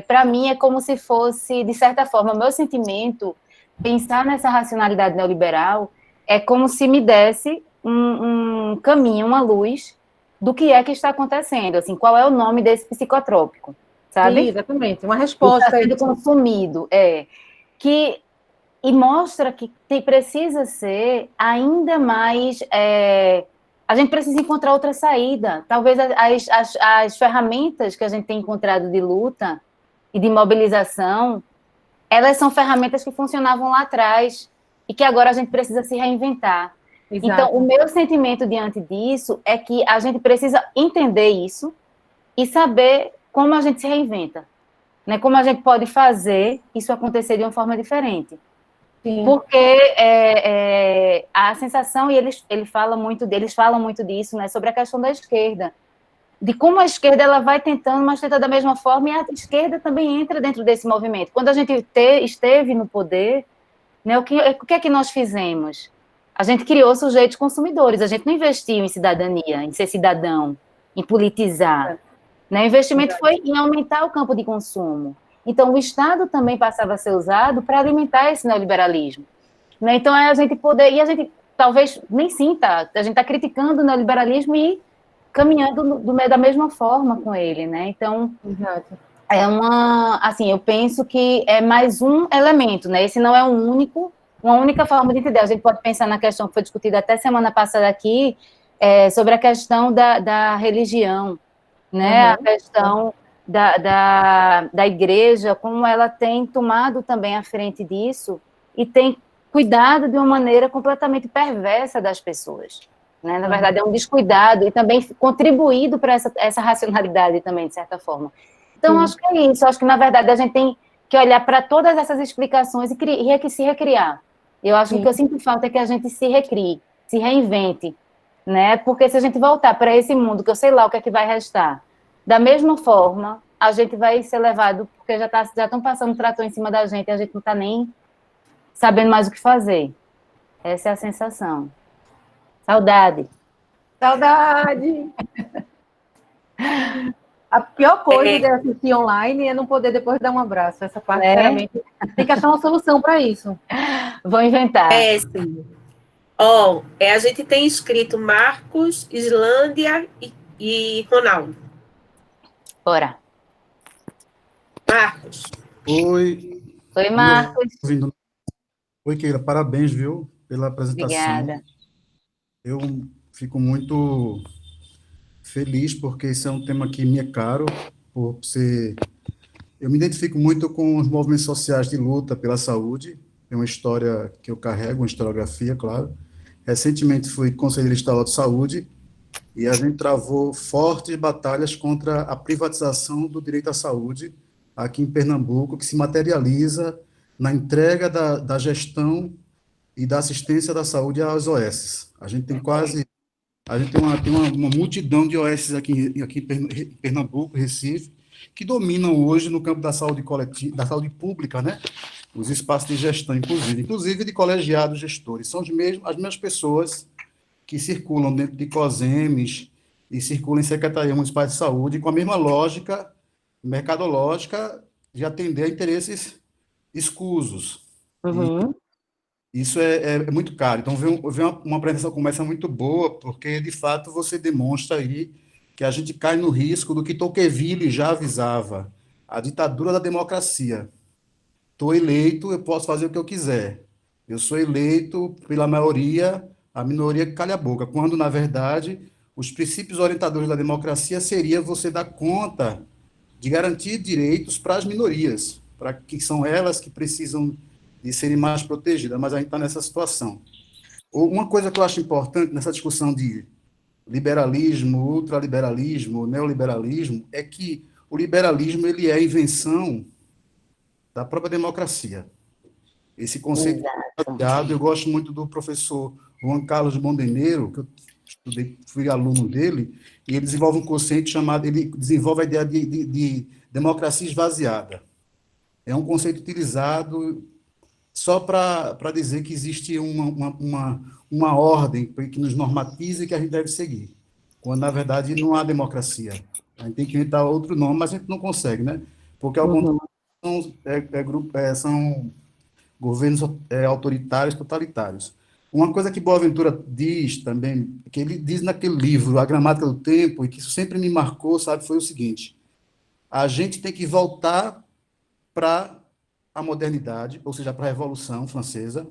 para mim, é como se fosse, de certa forma, meu sentimento, pensar nessa racionalidade neoliberal, é como se me desse um caminho, uma luz do que é que está acontecendo, assim, qual é o nome desse psicotrópico, sabe? Sim, exatamente, uma resposta. Que está sendo consumido, e mostra que precisa ser ainda mais... a gente precisa encontrar outra saída. Talvez as ferramentas que a gente tem encontrado de luta e de mobilização, elas são ferramentas que funcionavam lá atrás e que agora a gente precisa se reinventar. Exato. Então, o meu sentimento diante disso é que a gente precisa entender isso e saber como a gente se reinventa, né? Como a gente pode fazer isso acontecer de uma forma diferente. Sim. Porque a sensação, e eles falam muito disso, né, sobre a questão da esquerda, de como a esquerda ela vai tentando, mas tenta da mesma forma, e a esquerda também entra dentro desse movimento. Quando a gente esteve no poder, né, o que é que nós fizemos? A gente criou sujeitos consumidores, a gente não investiu em cidadania, em ser cidadão, em politizar. Né? O investimento foi em aumentar o campo de consumo. Então, o Estado também passava a ser usado para alimentar esse neoliberalismo. Né? Então, a gente poder... E a gente talvez nem sinta, a gente está criticando o neoliberalismo e caminhando da mesma forma com ele. Né? Então, exato. Assim, eu penso que é mais um elemento, né? Esse não é uma única forma de entender. A gente pode pensar na questão que foi discutida até semana passada aqui, sobre a questão da religião, né? A questão da igreja, como ela tem tomado também à frente disso e tem cuidado de uma maneira completamente perversa das pessoas. Né? Na verdade, é um descuidado e também contribuído para essa racionalidade também, de certa forma. Então, acho que é isso. Acho que, na verdade, a gente tem que olhar para todas essas explicações e se recriar. Eu acho que o que eu sinto falta é que a gente se recrie, se reinvente, né? Porque se a gente voltar para esse mundo, que eu sei lá o que é que vai restar, da mesma forma, a gente vai ser levado, porque já estão passando trator em cima da gente e a gente não está nem sabendo mais o que fazer. Essa é a sensação. Saudade. Saudade! A pior coisa de assistir online é não poder depois dar um abraço. Essa parte, sinceramente, tem que achar uma solução para isso. Vou inventar. Sim. A gente tem escrito Marcos, Islândia e Ronaldo. Bora. Marcos. Oi. Oi, Marcos. Oi, Keila. Parabéns, viu, pela apresentação. Obrigada. Eu fico muito feliz porque esse é um tema que me é caro, por ser... Eu me identifico muito com os movimentos sociais de luta pela saúde. É uma história que eu carrego, uma historiografia, claro. Recentemente fui conselheiro estadual de saúde e a gente travou fortes batalhas contra a privatização do direito à saúde aqui em Pernambuco, que se materializa na entrega da gestão e da assistência da saúde às OS. A gente tem uma multidão de OS aqui em Pernambuco, Recife, que dominam hoje no campo da saúde coletiva, da saúde pública, né? Os espaços de gestão, inclusive de colegiados gestores. São as mesmas pessoas que circulam dentro de COSEMES e circulam em Secretaria Municipal de Saúde com a mesma lógica mercadológica de atender a interesses escusos. Uhum. Isso é muito caro. Então, ver uma apresentação como essa é muito boa, porque, de fato, você demonstra aí que a gente cai no risco do que Tocqueville já avisava, a ditadura da democracia. Estou eleito, eu posso fazer o que eu quiser. Eu sou eleito pela maioria, a minoria que calha a boca, quando, na verdade, os princípios orientadores da democracia seria você dar conta de garantir direitos para as minorias, para que são elas que precisam de serem mais protegidas, mas a gente está nessa situação. Uma coisa que eu acho importante nessa discussão de liberalismo, ultraliberalismo, neoliberalismo, é que o liberalismo ele é a invenção da própria democracia. Esse conceito Exato. eu gosto muito do professor Juan Carlos Montenegro, que eu estudei, fui aluno dele, e ele desenvolve um conceito chamado, ele desenvolve a ideia de democracia esvaziada. É um conceito utilizado só para dizer que existe uma ordem que nos normatiza e que a gente deve seguir, quando, na verdade, não há democracia. A gente tem que inventar outro nome, mas a gente não consegue, né? Porque, ao contrário, Uhum. são governos autoritários, totalitários. Uma coisa que Boaventura diz também, que ele diz naquele livro, A Gramática do Tempo, e que isso sempre me marcou, sabe, foi o seguinte: a gente tem que voltar para a modernidade, ou seja, para a Revolução Francesa,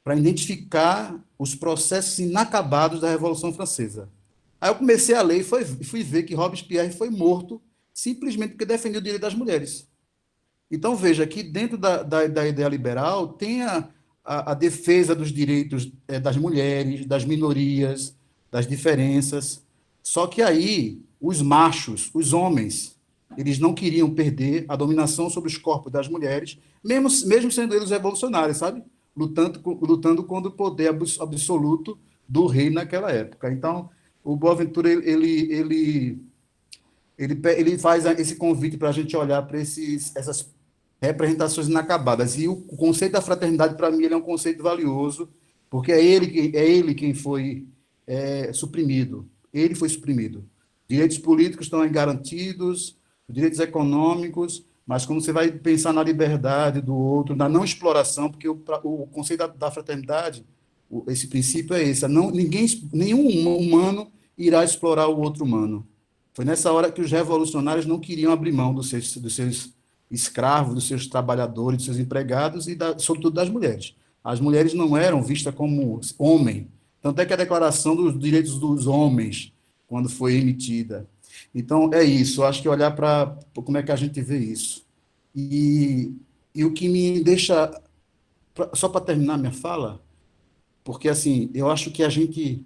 para identificar os processos inacabados da Revolução Francesa. Aí eu comecei a ler e fui ver que Robespierre foi morto simplesmente porque defendeu o direito das mulheres. Então, veja que dentro da ideia liberal tem a defesa dos direitos das mulheres, das minorias, das diferenças. Só que aí, os machos, os homens, eles não queriam perder a dominação sobre os corpos das mulheres, mesmo sendo eles revolucionários, sabe? Lutando contra o poder absoluto do rei naquela época. Então, o Boaventura, ele faz esse convite para a gente olhar para essas representações inacabadas. E o conceito da fraternidade, para mim, ele é um conceito valioso, porque é ele quem foi suprimido. Ele foi suprimido. Direitos políticos estão garantidos, direitos econômicos, mas quando você vai pensar na liberdade do outro, na não exploração, porque o conceito da fraternidade, esse princípio é esse: nenhum humano irá explorar o outro humano. Foi nessa hora que os revolucionários não queriam abrir mão dos seus escravos, dos seus trabalhadores, dos seus empregados e, sobretudo, das mulheres. As mulheres não eram vistas como homem. Tanto é que a Declaração dos Direitos dos Homens, quando foi emitida. Então, é isso. Eu acho que olhar para como é que a gente vê isso. E o que me deixa... Só para terminar minha fala, porque, assim, eu acho que a gente...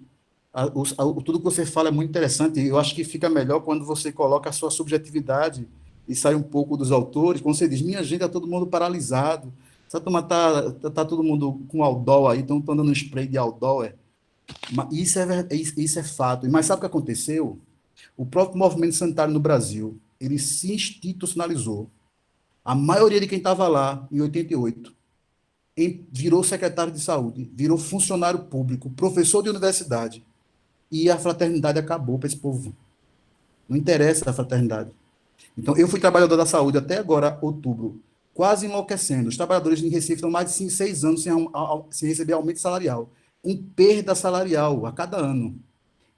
tudo que você fala é muito interessante, e eu acho que fica melhor quando você coloca a sua subjetividade e sai um pouco dos autores, quando você diz: minha gente, está todo mundo paralisado, essa turma tá todo mundo com Aldol aí, estão dando um spray de Aldol. Isso é fato. Mas sabe o que aconteceu? O próprio movimento sanitário no Brasil, ele se institucionalizou. A maioria de quem estava lá, em 88, virou secretário de saúde, virou funcionário público, professor de universidade, e a fraternidade acabou para esse povo. Não interessa a fraternidade. Então, eu fui trabalhador da saúde até agora, outubro, quase enlouquecendo. Os trabalhadores em Recife estão mais de 5, 6 anos sem receber aumento salarial, com perda salarial a cada ano.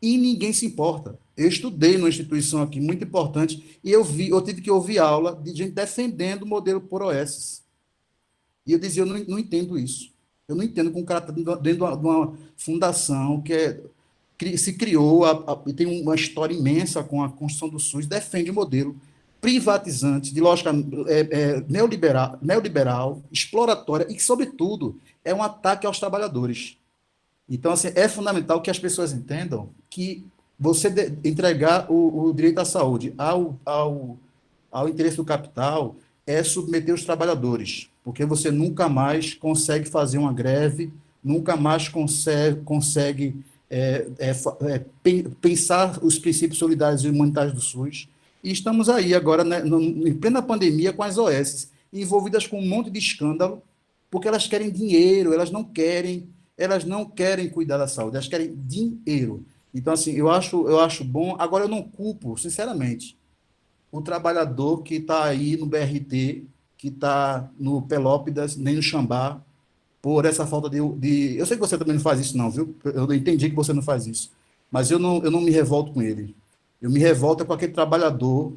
E ninguém se importa. Eu estudei numa instituição aqui muito importante e eu tive que ouvir aula de gente defendendo o modelo por OS. E eu dizia: eu não entendo isso. Eu não entendo como o cara está dentro de uma fundação se criou, tem uma história imensa com a construção do SUS, defende o modelo privatizante, de lógica neoliberal, exploratória, e que, sobretudo, é um ataque aos trabalhadores. Então, assim, é fundamental que as pessoas entendam que você entregar o direito à saúde ao interesse do capital é submeter os trabalhadores, porque você nunca mais consegue fazer uma greve, nunca mais consegue pensar os princípios solidários e humanitários do SUS. E estamos aí agora, né, em plena pandemia, com as OS envolvidas com um monte de escândalo, porque elas querem dinheiro, elas não querem cuidar da saúde, elas querem dinheiro. Então, assim, eu acho bom. Agora, eu não culpo, sinceramente, o trabalhador que está aí no BRT, que está no Pelópidas, nem no Xambá, por essa falta de... Eu sei que você também não faz isso não, viu? Eu entendi que você não faz isso, mas eu não me revolto com ele. Eu me revolto com aquele trabalhador,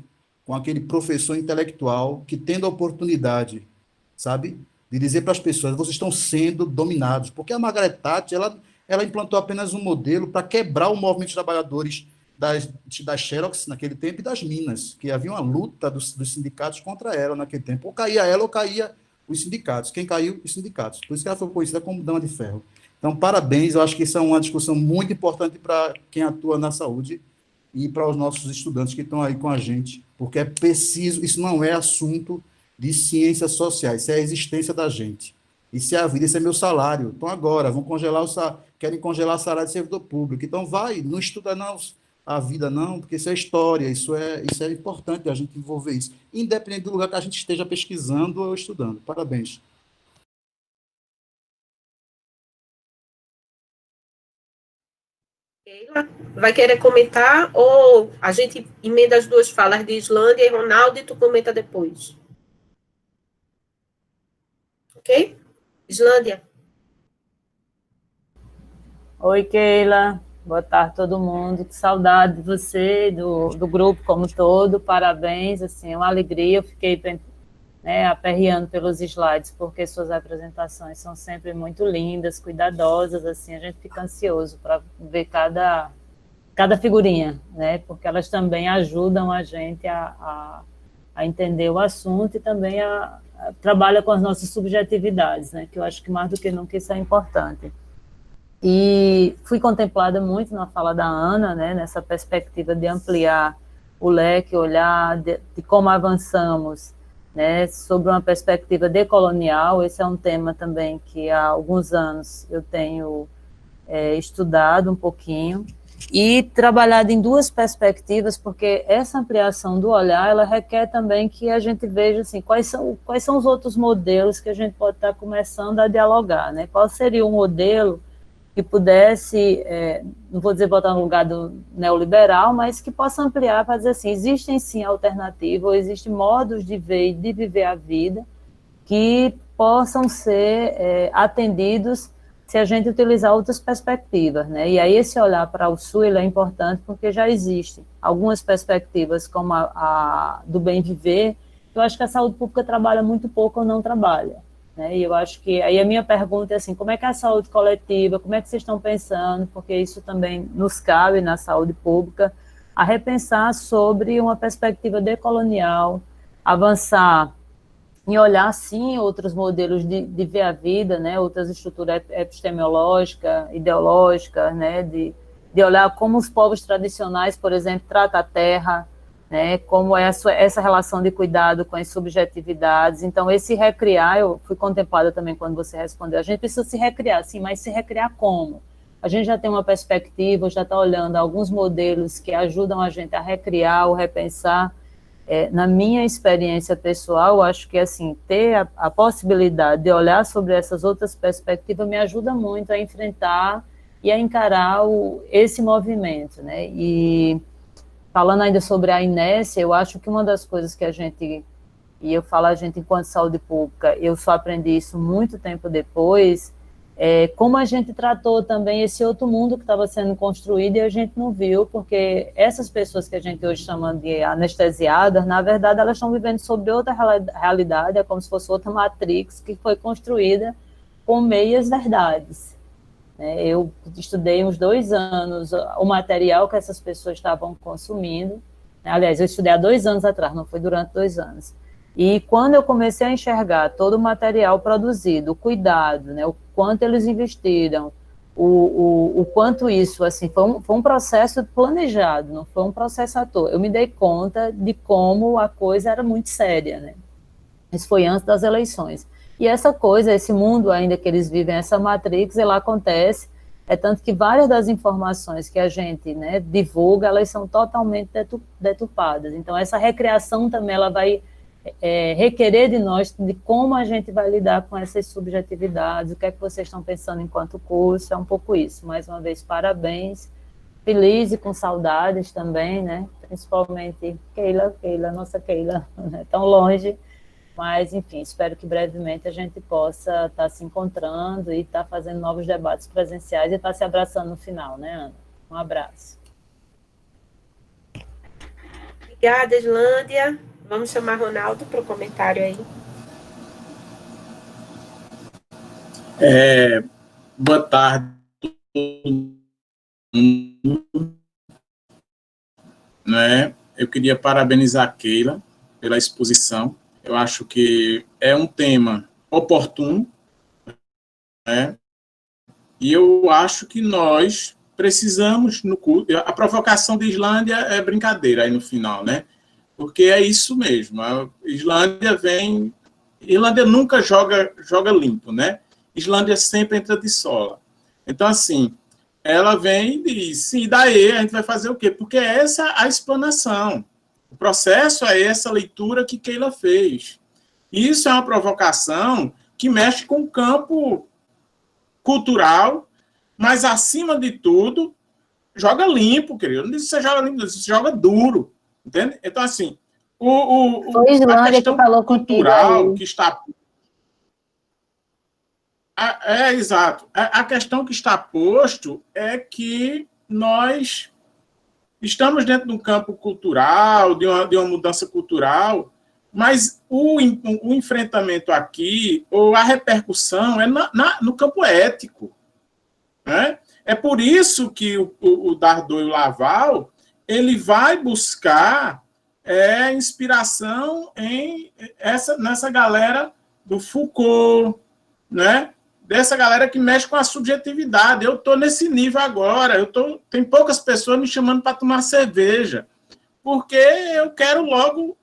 com aquele professor intelectual que, tendo a oportunidade, sabe, de dizer para as pessoas, vocês estão sendo dominados, porque a Margaret Thatcher, ela implantou apenas um modelo para quebrar o movimento de trabalhadores das Xerox naquele tempo e das minas, que havia uma luta dos sindicatos contra ela naquele tempo. Ou caía ela ou caía os sindicatos. Quem caiu? Os sindicatos. Por isso que ela foi conhecida como Dama de Ferro. Então, parabéns, eu acho que isso é uma discussão muito importante para quem atua na saúde e para os nossos estudantes que estão aí com a gente, porque é preciso, isso não é assunto de ciências sociais, isso é a existência da gente. Isso é a vida, isso é meu salário. Então, agora, vão congelar querem congelar o salário de servidor público. Então, não estuda não a vida não, porque isso é história, isso é importante a gente envolver isso, independente do lugar que a gente esteja pesquisando ou estudando. Parabéns. Keila, vai querer comentar ou a gente emenda as duas falas de Islândia e Ronaldo e tu comenta depois? Ok? Islândia. Oi, Keila. Boa tarde, todo mundo. Que saudade de você, do grupo como todo. Parabéns, assim, é uma alegria. Eu fiquei, né, aperreando pelos slides, porque suas apresentações são sempre muito lindas, cuidadosas, assim, a gente fica ansioso para ver cada figurinha, né, porque elas também ajudam a gente a entender o assunto e também trabalha com as nossas subjetividades, né, que eu acho que mais do que nunca isso é importante. E fui contemplada muito na fala da Ana, né, nessa perspectiva de ampliar o leque, olhar de como avançamos, né, sobre uma perspectiva decolonial. Esse é um tema também que há alguns anos eu tenho estudado um pouquinho e trabalhado em duas perspectivas, porque essa ampliação do olhar, ela requer também que a gente veja assim, quais são os outros modelos que a gente pode estar começando a dialogar, né? Qual seria o modelo que pudesse, não vou dizer botar no lugar do neoliberal, mas que possa ampliar para dizer assim, existem sim alternativas, existem modos de ver e de viver a vida que possam ser atendidos se a gente utilizar outras perspectivas, né? E aí esse olhar para o Sul ele é importante porque já existem algumas perspectivas como a do bem viver, que eu acho que a saúde pública trabalha muito pouco ou não trabalha. E eu acho que, aí a minha pergunta é assim, como é que é a saúde coletiva, como é que vocês estão pensando, porque isso também nos cabe na saúde pública, a repensar sobre uma perspectiva decolonial, avançar em olhar, sim, outros modelos de ver a vida, né, outras estruturas epistemológicas, ideológicas, né, de olhar como os povos tradicionais, por exemplo, tratam a terra, né, como é essa relação de cuidado com as subjetividades. Então, esse recriar, eu fui contemplada também quando você respondeu, a gente precisa se recriar, sim, mas se recriar como? A gente já tem uma perspectiva, já está olhando alguns modelos que ajudam a gente a recriar ou repensar. Na minha experiência pessoal, eu acho que, assim, ter a possibilidade de olhar sobre essas outras perspectivas me ajuda muito a enfrentar e a encarar esse movimento, né, e falando ainda sobre a inércia, eu acho que uma das coisas que a gente, e eu falo a gente enquanto saúde pública, eu só aprendi isso muito tempo depois, como a gente tratou também esse outro mundo que estava sendo construído e a gente não viu, porque essas pessoas que a gente hoje chama de anestesiadas, na verdade elas estão vivendo sobre outra realidade, é como se fosse outra Matrix que foi construída com meias verdades. Eu estudei uns 2 anos o material que essas pessoas estavam consumindo, aliás, eu estudei há 2 anos atrás, não foi durante 2 anos, e quando eu comecei a enxergar todo o material produzido, o cuidado, né, o quanto eles investiram, o quanto isso, assim, foi um processo planejado, não foi um processo à toa, eu me dei conta de como a coisa era muito séria, né? Isso foi antes das eleições. E essa coisa, esse mundo ainda que eles vivem, essa matrix, ela acontece, tanto que várias das informações que a gente, né, divulga, elas são totalmente deturpadas. Então, essa recriação também, ela vai requerer de nós, de como a gente vai lidar com essas subjetividades, o que é que vocês estão pensando enquanto curso, é um pouco isso. Mais uma vez, parabéns, feliz e com saudades também, né, principalmente Keila, nossa Keila, né, tão longe, Mas, enfim, espero que brevemente a gente possa estar se encontrando e estar fazendo novos debates presenciais e estar se abraçando no final, né, Ana? Um abraço. Obrigada, Islândia. Vamos chamar Ronaldo para o comentário aí. Boa tarde. Né? Eu queria parabenizar a Keila pela exposição. Eu acho que é um tema oportuno, né? E eu acho que nós precisamos, a provocação de Islândia é brincadeira aí no final, né? Porque é isso mesmo. A Islândia nunca joga limpo, né? Islândia sempre entra de sola. Então, assim, ela vem e diz, sim, daí a gente vai fazer o quê? Porque é essa a explanação. O processo é essa leitura que Keila fez. Isso é uma provocação que mexe com o campo cultural, mas, acima de tudo, joga limpo, querido. Não diz que você joga limpo, você joga duro. Entende? Então, assim, a questão que falou cultural que está... exato. A questão que está posto é que nós estamos dentro de um campo cultural, de uma mudança cultural, mas o enfrentamento aqui, ou a repercussão, é no campo ético. Né? É por isso que o Dardot e o Laval, ele vai buscar inspiração nessa galera do Foucault, né? Dessa galera que mexe com a subjetividade. Eu estou nesse nível agora, tem poucas pessoas me chamando para tomar cerveja, porque eu quero logo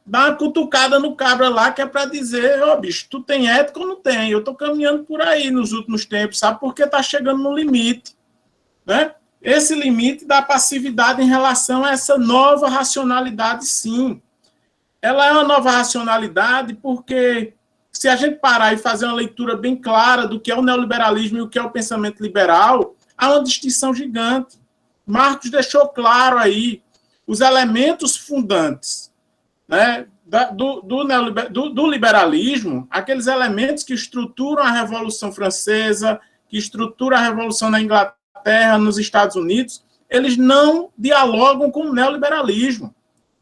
dar uma cutucada no cabra lá, que é para dizer, bicho, tu tem ética ou não tem? Eu estou caminhando por aí nos últimos tempos, sabe? Porque está chegando no limite, né? Esse limite da passividade em relação a essa nova racionalidade, sim. Ela é uma nova racionalidade porque, se a gente parar e fazer uma leitura bem clara do que é o neoliberalismo e o que é o pensamento liberal, há uma distinção gigante. Marx deixou claro aí os elementos fundantes, né, do liberalismo, aqueles elementos que estruturam a Revolução Francesa, que estruturam a Revolução na Inglaterra, nos Estados Unidos, eles não dialogam com o neoliberalismo.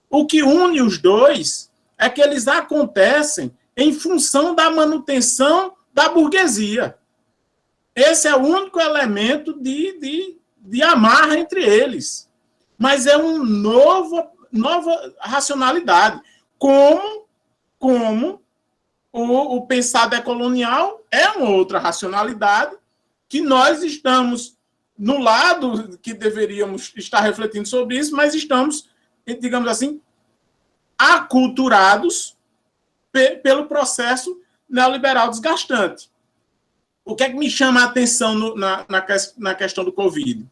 O que une os dois é que eles acontecem em função da manutenção da burguesia. Esse é o único elemento de amarra entre eles. Mas é uma nova racionalidade. Como o pensar decolonial é uma outra racionalidade que nós estamos no lado que deveríamos estar refletindo sobre isso, mas estamos, digamos assim, aculturados pelo processo neoliberal desgastante. O que é que me chama a atenção na questão do Covid?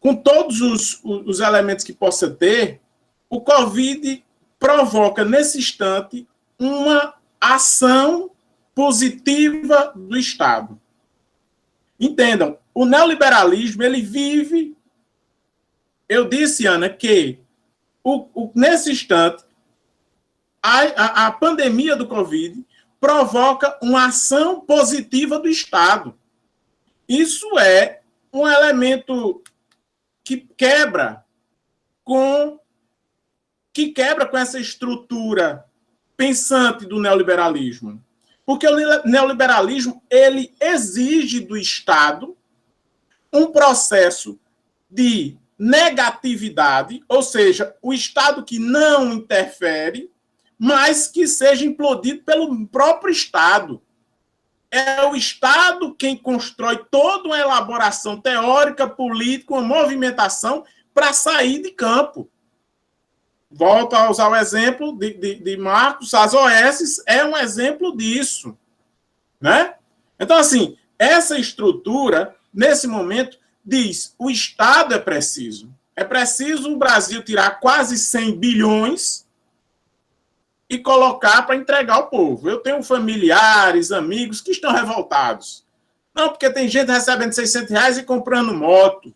Com todos os elementos que possa ter, o Covid provoca, nesse instante, uma ação positiva do Estado. Entendam, o neoliberalismo, ele vive... Eu disse, Ana, que nesse instante, a pandemia do Covid provoca uma ação positiva do Estado. Isso é um elemento que quebra com essa estrutura pensante do neoliberalismo. Porque o neoliberalismo, ele exige do Estado um processo de negatividade, ou seja, o Estado que não interfere, mas que seja implodido pelo próprio Estado. É o Estado quem constrói toda uma elaboração teórica, política, uma movimentação para sair de campo. Volto a usar o exemplo de Marx, as OS é um exemplo disso. Né? Então, assim, essa estrutura, nesse momento, diz, o Estado é preciso. É preciso o Brasil tirar quase 100 bilhões e colocar para entregar ao povo. Eu tenho familiares, amigos que estão revoltados. Não, porque tem gente recebendo R$600 e comprando moto.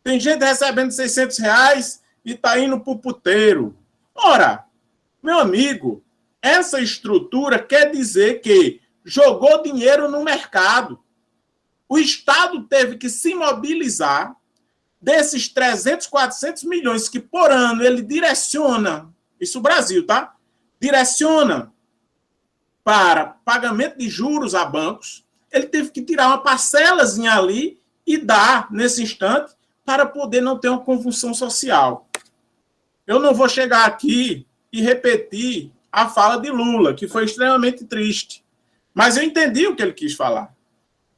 Tem gente recebendo R$600 e está indo para o puteiro. Ora, meu amigo, essa estrutura quer dizer que jogou dinheiro no mercado. O Estado teve que se mobilizar desses 300, 400 milhões que por ano ele direciona, isso o Brasil, tá? Direciona para pagamento de juros a bancos, ele teve que tirar uma parcelazinha ali e dar, nesse instante, para poder não ter uma convulsão social. Eu não vou chegar aqui e repetir a fala de Lula, que foi extremamente triste. Mas eu entendi o que ele quis falar.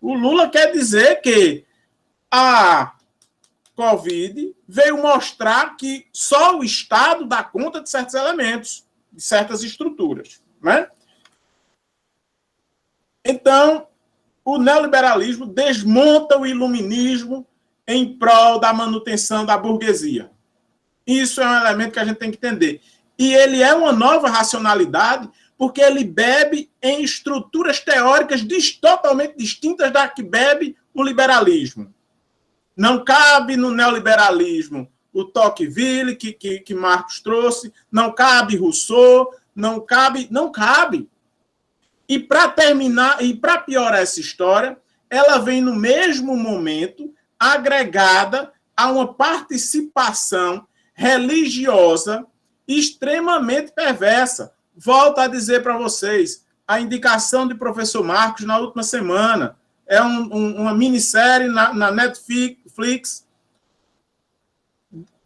O Lula quer dizer que a Covid veio mostrar que só o Estado dá conta de certos elementos, de certas estruturas, né? Então, o neoliberalismo desmonta o iluminismo em prol da manutenção da burguesia. Isso é um elemento que a gente tem que entender. E ele é uma nova racionalidade porque ele bebe em estruturas teóricas totalmente distintas da que bebe o liberalismo. Não cabe no neoliberalismo o Tocqueville, que Marx trouxe, não cabe Rousseau, não cabe. E para terminar, e para piorar essa história, ela vem no mesmo momento agregada a uma participação religiosa extremamente perversa. Volto a dizer para vocês, a indicação do professor Marcos na última semana é uma minissérie na Netflix,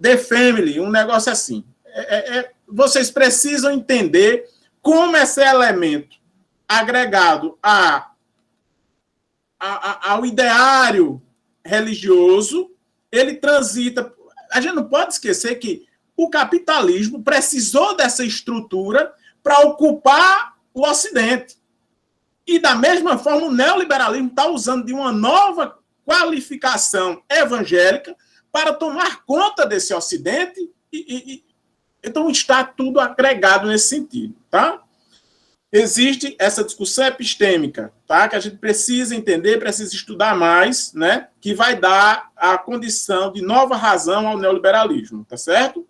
The Family, um negócio assim. Vocês precisam entender como esse elemento agregado ao ideário religioso, ele transita. A gente não pode esquecer que o capitalismo precisou dessa estrutura para ocupar o Ocidente. E, da mesma forma, o neoliberalismo está usando de uma nova qualificação evangélica para tomar conta desse Ocidente. Então, está tudo agregado nesse sentido, tá? Existe essa discussão epistêmica, tá? Que a gente precisa entender, precisa estudar mais, né? Que vai dar a condição de nova razão ao neoliberalismo, tá certo?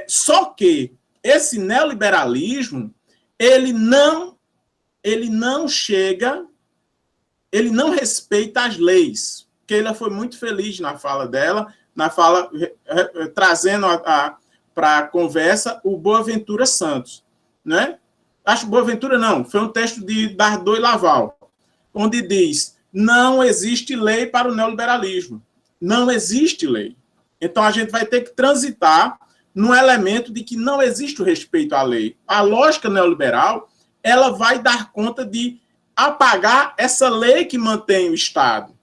Só que esse neoliberalismo, ele não respeita as leis. Keila foi muito feliz na fala dela, trazendo para a conversa o Boaventura Santos, né? Acho que Boaventura não, foi um texto de Dardot e Laval, onde diz, não existe lei para o neoliberalismo. Não existe lei. Então, a gente vai ter que transitar num elemento de que não existe o respeito à lei. A lógica neoliberal, ela vai dar conta de apagar essa lei que mantém o Estado.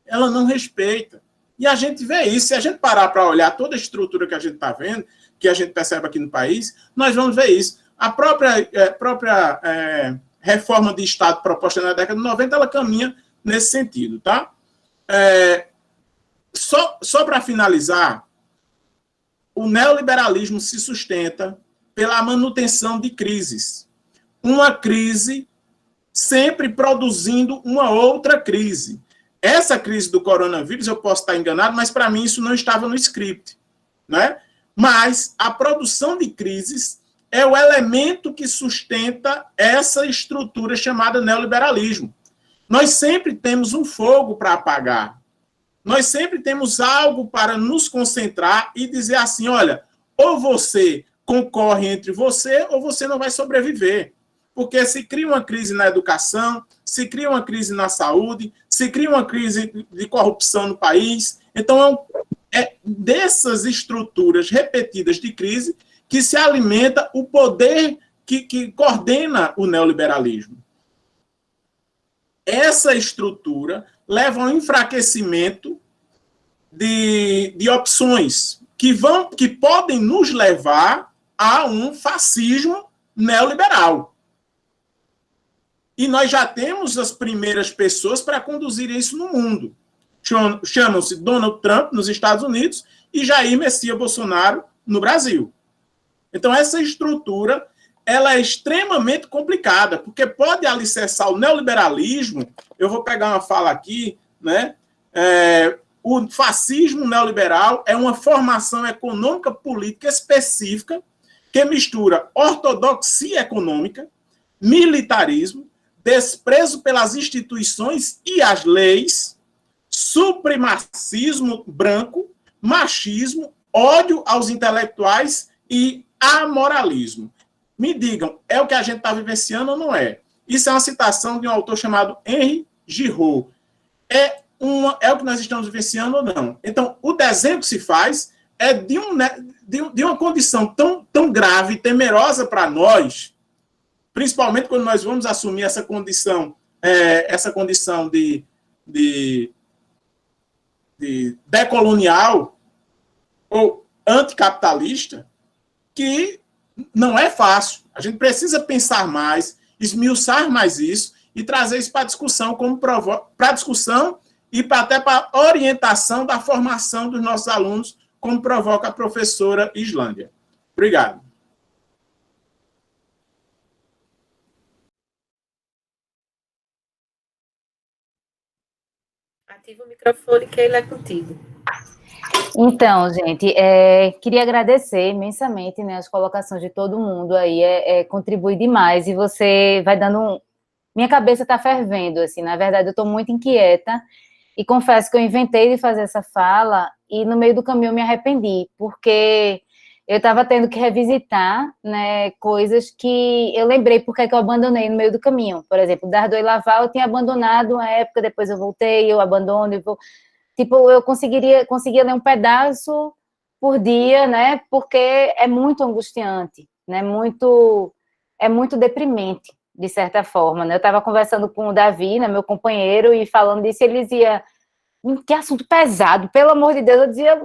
Ela não respeita. E a gente vê isso. Se a gente parar para olhar toda a estrutura que a gente está vendo, que a gente percebe aqui no país, nós vamos ver isso. A própria reforma de Estado proposta na década de 90, ela caminha nesse sentido, tá? Só para finalizar, o neoliberalismo se sustenta pela manutenção de crises. Uma crise sempre produzindo uma outra crise. Essa crise do coronavírus, eu posso estar enganado, mas para mim isso não estava no script, né? Mas a produção de crises é o elemento que sustenta essa estrutura chamada neoliberalismo. Nós sempre temos um fogo para apagar. Nós sempre temos algo para nos concentrar e dizer assim, olha, ou você concorre entre você ou você não vai sobreviver. Porque se cria uma crise na educação, se cria uma crise na saúde, se cria uma crise de corrupção no país. Então, é dessas estruturas repetidas de crise que se alimenta o poder que coordena o neoliberalismo. Essa estrutura leva ao enfraquecimento de opções que podem nos levar a um fascismo neoliberal. E nós já temos as primeiras pessoas para conduzir isso no mundo. Chamam-se Donald Trump nos Estados Unidos e Jair Messias Bolsonaro no Brasil. Então, essa estrutura ela é extremamente complicada, porque pode alicerçar o neoliberalismo. Eu vou pegar uma fala aqui, né? o fascismo neoliberal é uma formação econômica política específica que mistura ortodoxia econômica, militarismo, desprezo pelas instituições e as leis, supremacismo branco, machismo, ódio aos intelectuais e amoralismo. Me digam, é o que a gente está vivenciando ou não é? Isso é uma citação de um autor chamado Henri Giraud. É o que nós estamos vivenciando ou não? Então, o desenho que se faz é de uma condição tão grave, temerosa para nós, principalmente quando nós vamos assumir essa condição de decolonial ou anticapitalista, que não é fácil. A gente precisa pensar mais, esmiuçar mais isso e trazer isso para a discussão, para discussão e até para orientação da formação dos nossos alunos, como provoca a professora Islândia. Obrigado. Ativa o microfone, Keila, é contigo. Então, gente, queria agradecer imensamente, né, as colocações de todo mundo aí, contribui demais, e você vai dando... Minha cabeça está fervendo, assim, na verdade eu estou muito inquieta, e confesso que eu inventei de fazer essa fala, e no meio do caminho eu me arrependi, porque eu estava tendo que revisitar, né, coisas que eu lembrei porque que eu abandonei no meio do caminho. Por exemplo, Dardot e Laval eu tinha abandonado uma época, depois eu voltei, eu abandono, tipo, eu conseguia ler um pedaço por dia, né, porque é muito angustiante, né, é muito deprimente, de certa forma, né. Eu estava conversando com o Davi, né, meu companheiro, e falando disso, ele dizia, que assunto pesado, pelo amor de Deus, eu dizia,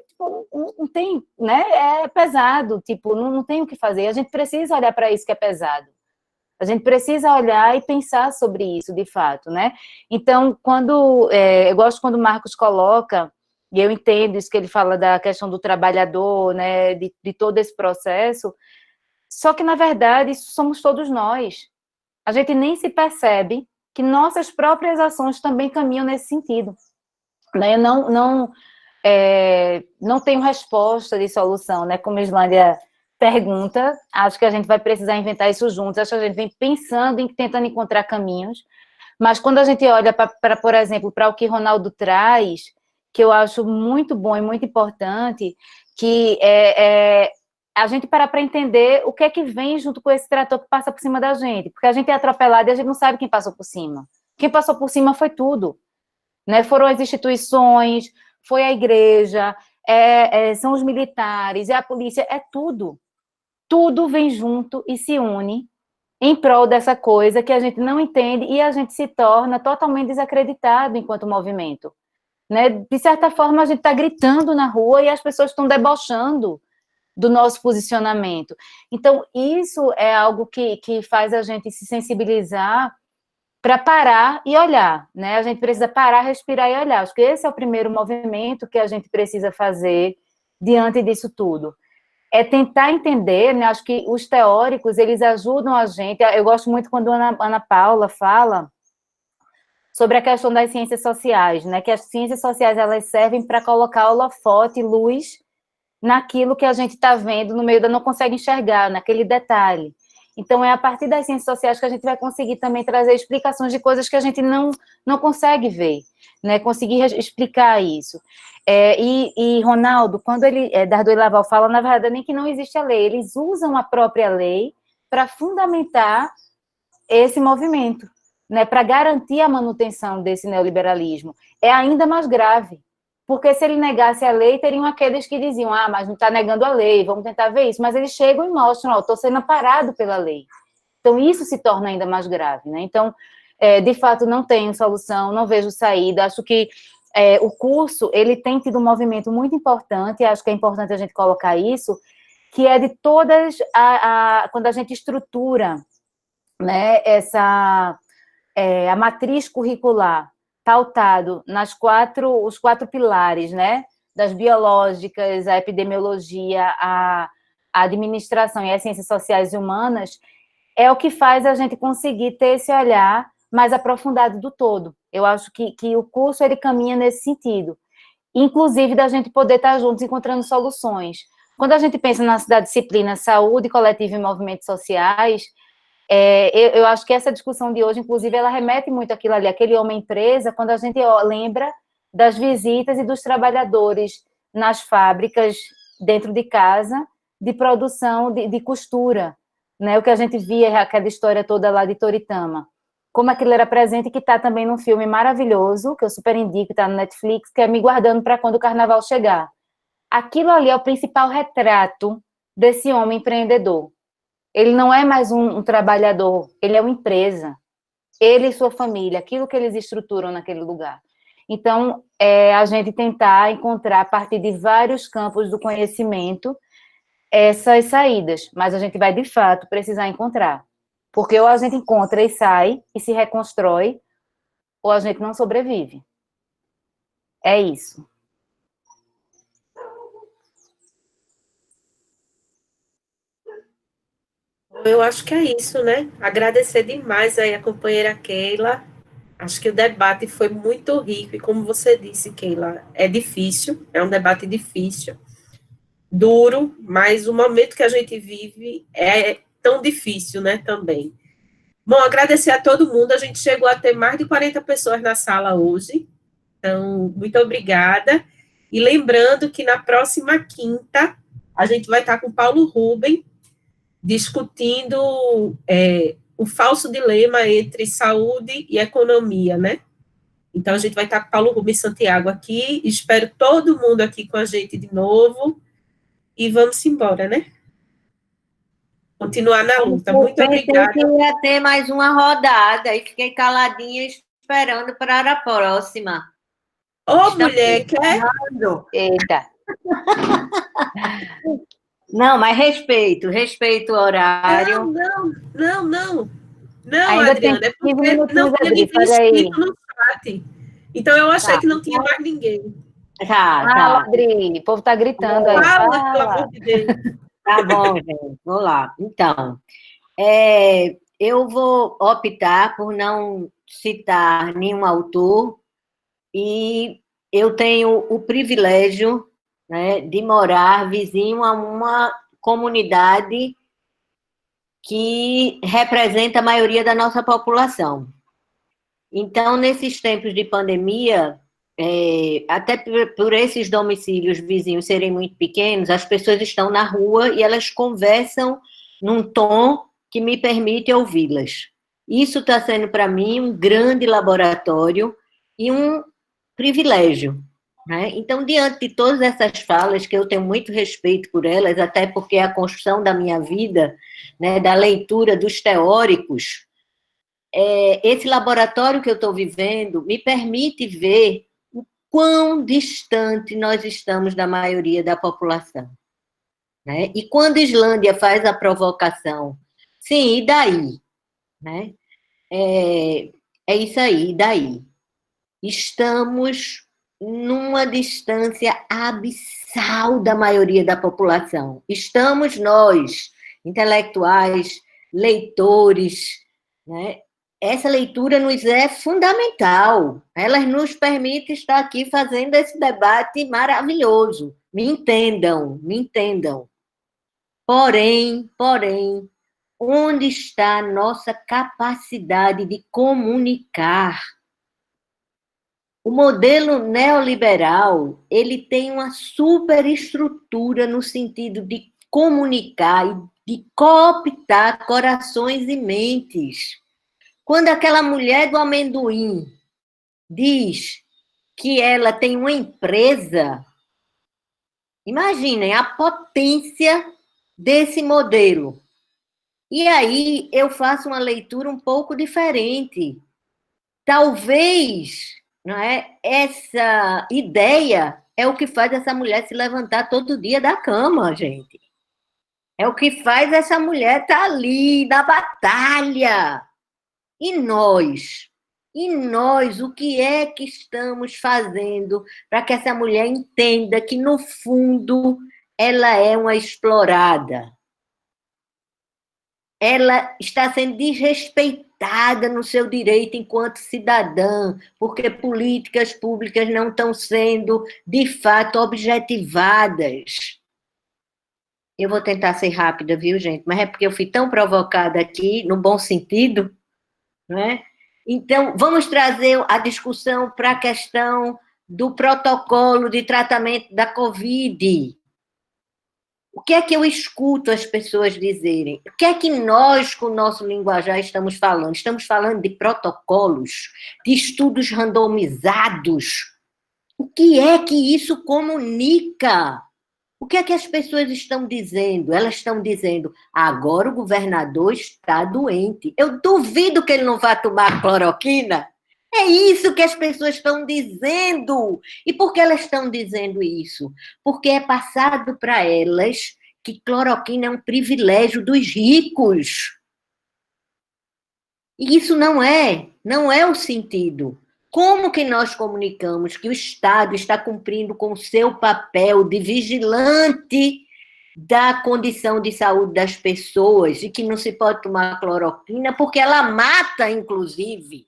tipo, não tem, né, é pesado, tipo, não tem o que fazer, a gente precisa olhar para isso que é pesado. A gente precisa olhar e pensar sobre isso, de fato, né? Então, eu gosto quando o Marcos coloca, e eu entendo isso que ele fala da questão do trabalhador, né, de todo esse processo, só que, na verdade, isso somos todos nós. A gente nem se percebe que nossas próprias ações também caminham nesse sentido. Né? Eu não tenho resposta de solução, né? Como a Islândia pergunta, acho que a gente vai precisar inventar isso juntos, acho que a gente vem pensando tentando encontrar caminhos, mas quando a gente olha para, por exemplo, para o que Ronaldo traz, que eu acho muito bom e muito importante, que a gente parar para entender o que é que vem junto com esse trator que passa por cima da gente, porque a gente é atropelado e a gente não sabe quem passou por cima. Quem passou por cima foi tudo, né? Foram as instituições, foi a igreja, são os militares, é a polícia, é tudo. Tudo vem junto e se une em prol dessa coisa que a gente não entende e a gente se torna totalmente desacreditado enquanto movimento. Né? De certa forma, a gente está gritando na rua e as pessoas estão debochando do nosso posicionamento. Então, isso é algo que faz a gente se sensibilizar para parar e olhar, né? A gente precisa parar, respirar e olhar. Acho que esse é o primeiro movimento que a gente precisa fazer diante disso tudo. É tentar entender, né? Acho que os teóricos, eles ajudam a gente. Eu gosto muito quando a Ana Paula fala sobre a questão das ciências sociais, né? Que as ciências sociais, elas servem para colocar holofote, luz, naquilo que a gente está vendo no meio não consegue enxergar, naquele detalhe. Então, é a partir das ciências sociais que a gente vai conseguir também trazer explicações de coisas que a gente não consegue ver, né? Conseguir explicar isso. E Ronaldo, quando Dardot e Laval fala, na verdade, nem que não existe a lei, eles usam a própria lei para fundamentar esse movimento, né? Para garantir a manutenção desse neoliberalismo. É ainda mais grave, porque se ele negasse a lei, teriam aqueles que diziam, mas não está negando a lei, vamos tentar ver isso. Mas eles chegam e mostram, estou sendo amparado pela lei. Então, isso se torna ainda mais grave, né? Então, de fato, não tenho solução, não vejo saída. Acho que o curso, ele tem tido um movimento muito importante, acho que é importante a gente colocar isso, que é de todas, quando a gente estrutura, né, a matriz curricular, pautado os quatro pilares, né, das biológicas, a epidemiologia, a administração e as ciências sociais e humanas, é o que faz a gente conseguir ter esse olhar mais aprofundado do todo. Eu acho que o curso, ele caminha nesse sentido. inclusive da gente poder estar juntos encontrando soluções. Quando a gente pensa na disciplina saúde coletiva e movimentos sociais, eu acho que essa discussão de hoje, inclusive, ela remete muito àquilo ali, aquele homem-empresa, quando a gente lembra das visitas e dos trabalhadores nas fábricas, dentro de casa, de produção de costura, né? O que a gente via, aquela história toda lá de Toritama. Como aquilo era presente, que está também num filme maravilhoso, que eu super indico, está no Netflix, que é Me Guardando para Quando o Carnaval Chegar. Aquilo ali é o principal retrato desse homem empreendedor. Ele não é mais um trabalhador, ele é uma empresa. Ele e sua família, aquilo que eles estruturam naquele lugar. Então, a gente tentar encontrar, a partir de vários campos do conhecimento, essas saídas. Mas a gente vai, de fato, precisar encontrar. Porque ou a gente encontra e sai, e se reconstrói, ou a gente não sobrevive. É isso. Eu acho que é isso, né? Agradecer demais aí a companheira Keila. Acho que o debate foi muito rico, e como você disse, Keila, é difícil, é um debate difícil, duro, mas o momento que a gente vive é tão difícil, né, também. Bom, agradecer a todo mundo, a gente chegou a ter mais de 40 pessoas na sala hoje, então, muito obrigada, e lembrando que na próxima quinta, a gente vai estar com o Paulo Ruben, discutindo o falso dilema entre saúde e economia, né? Então, a gente vai estar com o Paulo Rubens Santiago aqui, espero todo mundo aqui com a gente de novo, e vamos embora, né? Continuar na luta. Muito obrigada. Eu ia ter mais uma rodada, e fiquei caladinha esperando para a próxima. Ô, mulher, quer? Eita. Não, mas respeito o horário. Não, Ainda Adriana, tem é porque 15 minutinhos, não tinha Adri, ninguém olha aí. inscrito no chat. Então, eu achei que não tinha mais ninguém. Fala, Adri, o povo tá gritando aí. Fala, pelo amor de Deus. Tá bom, gente, vou lá. Então, eu vou optar por não citar nenhum autor, e eu tenho o privilégio, né, de morar vizinho a uma comunidade que representa a maioria da nossa população. Então, nesses tempos de pandemia, até por esses domicílios vizinhos serem muito pequenos, as pessoas estão na rua e elas conversam num tom que me permite ouvi-las. Isso está sendo, para mim, um grande laboratório e um privilégio, né? Então, diante de todas essas falas, que eu tenho muito respeito por elas, até porque é a construção da minha vida, né, da leitura dos teóricos, esse laboratório que eu estou vivendo me permite ver o quão distante nós estamos da maioria da população, né? E quando Islândia faz a provocação, sim, e daí? Né? É isso aí, e daí? Estamos numa distância abissal da maioria da população. Estamos nós, intelectuais, leitores, né? Essa leitura nos é fundamental. Ela nos permite estar aqui fazendo esse debate maravilhoso. Me entendam, me entendam. Porém, onde está a nossa capacidade de comunicar? O modelo neoliberal, ele tem uma superestrutura no sentido de comunicar e de cooptar corações e mentes. Quando aquela mulher do amendoim diz que ela tem uma empresa, imaginem a potência desse modelo. E aí eu faço uma leitura um pouco diferente. Talvez, não é, essa ideia é o que faz essa mulher se levantar todo dia da cama, gente. É o que faz essa mulher estar ali na batalha. E nós, o que é que estamos fazendo para que essa mulher entenda que, no fundo, ela é uma explorada? Ela está sendo desrespeitada coartada no seu direito enquanto cidadã, porque políticas públicas não estão sendo, de fato, objetivadas. Eu vou tentar ser rápida, viu, gente? Mas é porque eu fui tão provocada aqui, no bom sentido, né? Então, vamos trazer a discussão para a questão do protocolo de tratamento da Covid. O que é que eu escuto as pessoas dizerem? O que é que nós, com o nosso linguajar, estamos falando? Estamos falando de protocolos, de estudos randomizados. O que é que isso comunica? O que é que as pessoas estão dizendo? Elas estão dizendo, agora o governador está doente. Eu duvido que ele não vá tomar cloroquina. É isso que as pessoas estão dizendo. E por que elas estão dizendo isso? Porque é passado para elas que cloroquina é um privilégio dos ricos. E isso não é o sentido. Como que nós comunicamos que o Estado está cumprindo com o seu papel de vigilante da condição de saúde das pessoas e que não se pode tomar cloroquina porque ela mata, inclusive?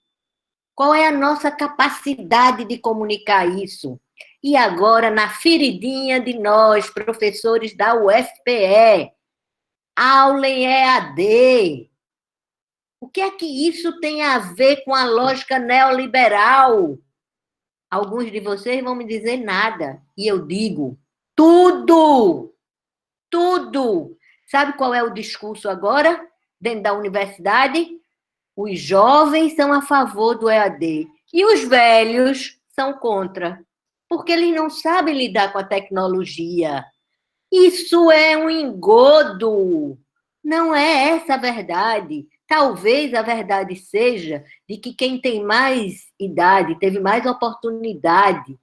Qual é a nossa capacidade de comunicar isso? E agora, na feridinha de nós, professores da UFPE, aula em EAD. O que é que isso tem a ver com a lógica neoliberal? Alguns de vocês vão me dizer nada. E eu digo, tudo! Tudo! Sabe qual é o discurso agora, dentro da universidade? Os jovens são a favor do EAD e os velhos são contra, porque eles não sabem lidar com a tecnologia. Isso é um engodo. Não é essa a verdade. Talvez a verdade seja de que quem tem mais idade, teve mais oportunidade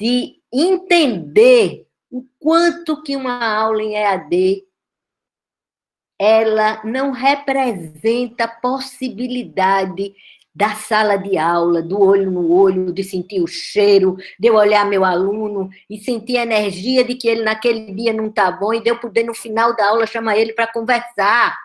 de entender o quanto que uma aula em EAD ela não representa a possibilidade da sala de aula, do olho no olho, de sentir o cheiro, de eu olhar meu aluno e sentir a energia de que ele naquele dia não está bom e de eu poder, no final da aula, chamar ele para conversar.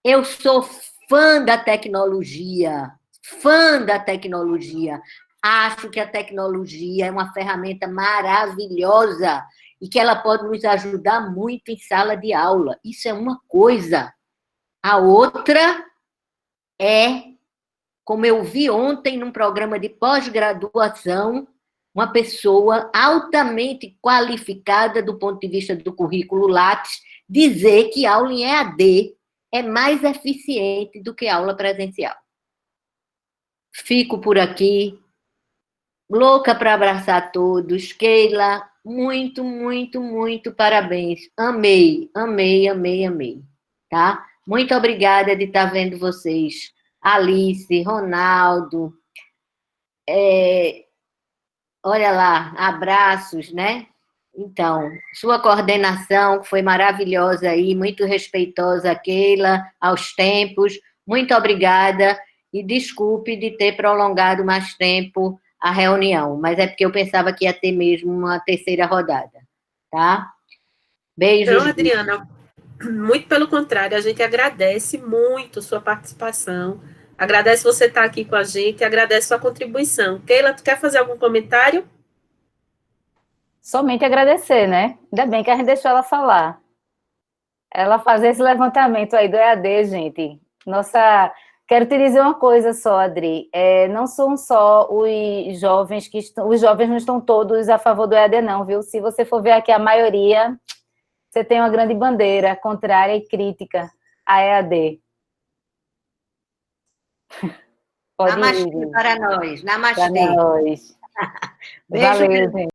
Eu sou fã da tecnologia, fã da tecnologia. Acho que a tecnologia é uma ferramenta maravilhosa e que ela pode nos ajudar muito em sala de aula. Isso é uma coisa. A outra é, como eu vi ontem num programa de pós-graduação, uma pessoa altamente qualificada do ponto de vista do currículo Lattes dizer que aula em EAD é mais eficiente do que aula presencial. Fico por aqui, louca para abraçar todos. Keila, muito, muito, muito parabéns. Amei, amei, amei, amei. Tá? Muito obrigada de estar vendo vocês. Alice, Ronaldo, olha lá, abraços, né? Então, sua coordenação foi maravilhosa aí, muito respeitosa, Keila, aos tempos. Muito obrigada e desculpe de ter prolongado mais tempo a reunião, mas é porque eu pensava que ia ter mesmo uma terceira rodada, tá? Beijos. Não, Adriana, muito pelo contrário, a gente agradece muito sua participação, agradece você estar aqui com a gente, agradece sua contribuição. Keila, tu quer fazer algum comentário? Somente agradecer, né? Ainda bem que a gente deixou ela falar. Ela fazer esse levantamento aí do EAD, gente. Nossa, quero te dizer uma coisa só, Adri. Não são só os jovens que estão... Os jovens não estão todos a favor do EAD, não, viu? Se você for ver aqui a maioria, você tem uma grande bandeira contrária e crítica à EAD. Pode Namastê ir, para nós. Namastê. para nós. Beijo, Valeu, gente.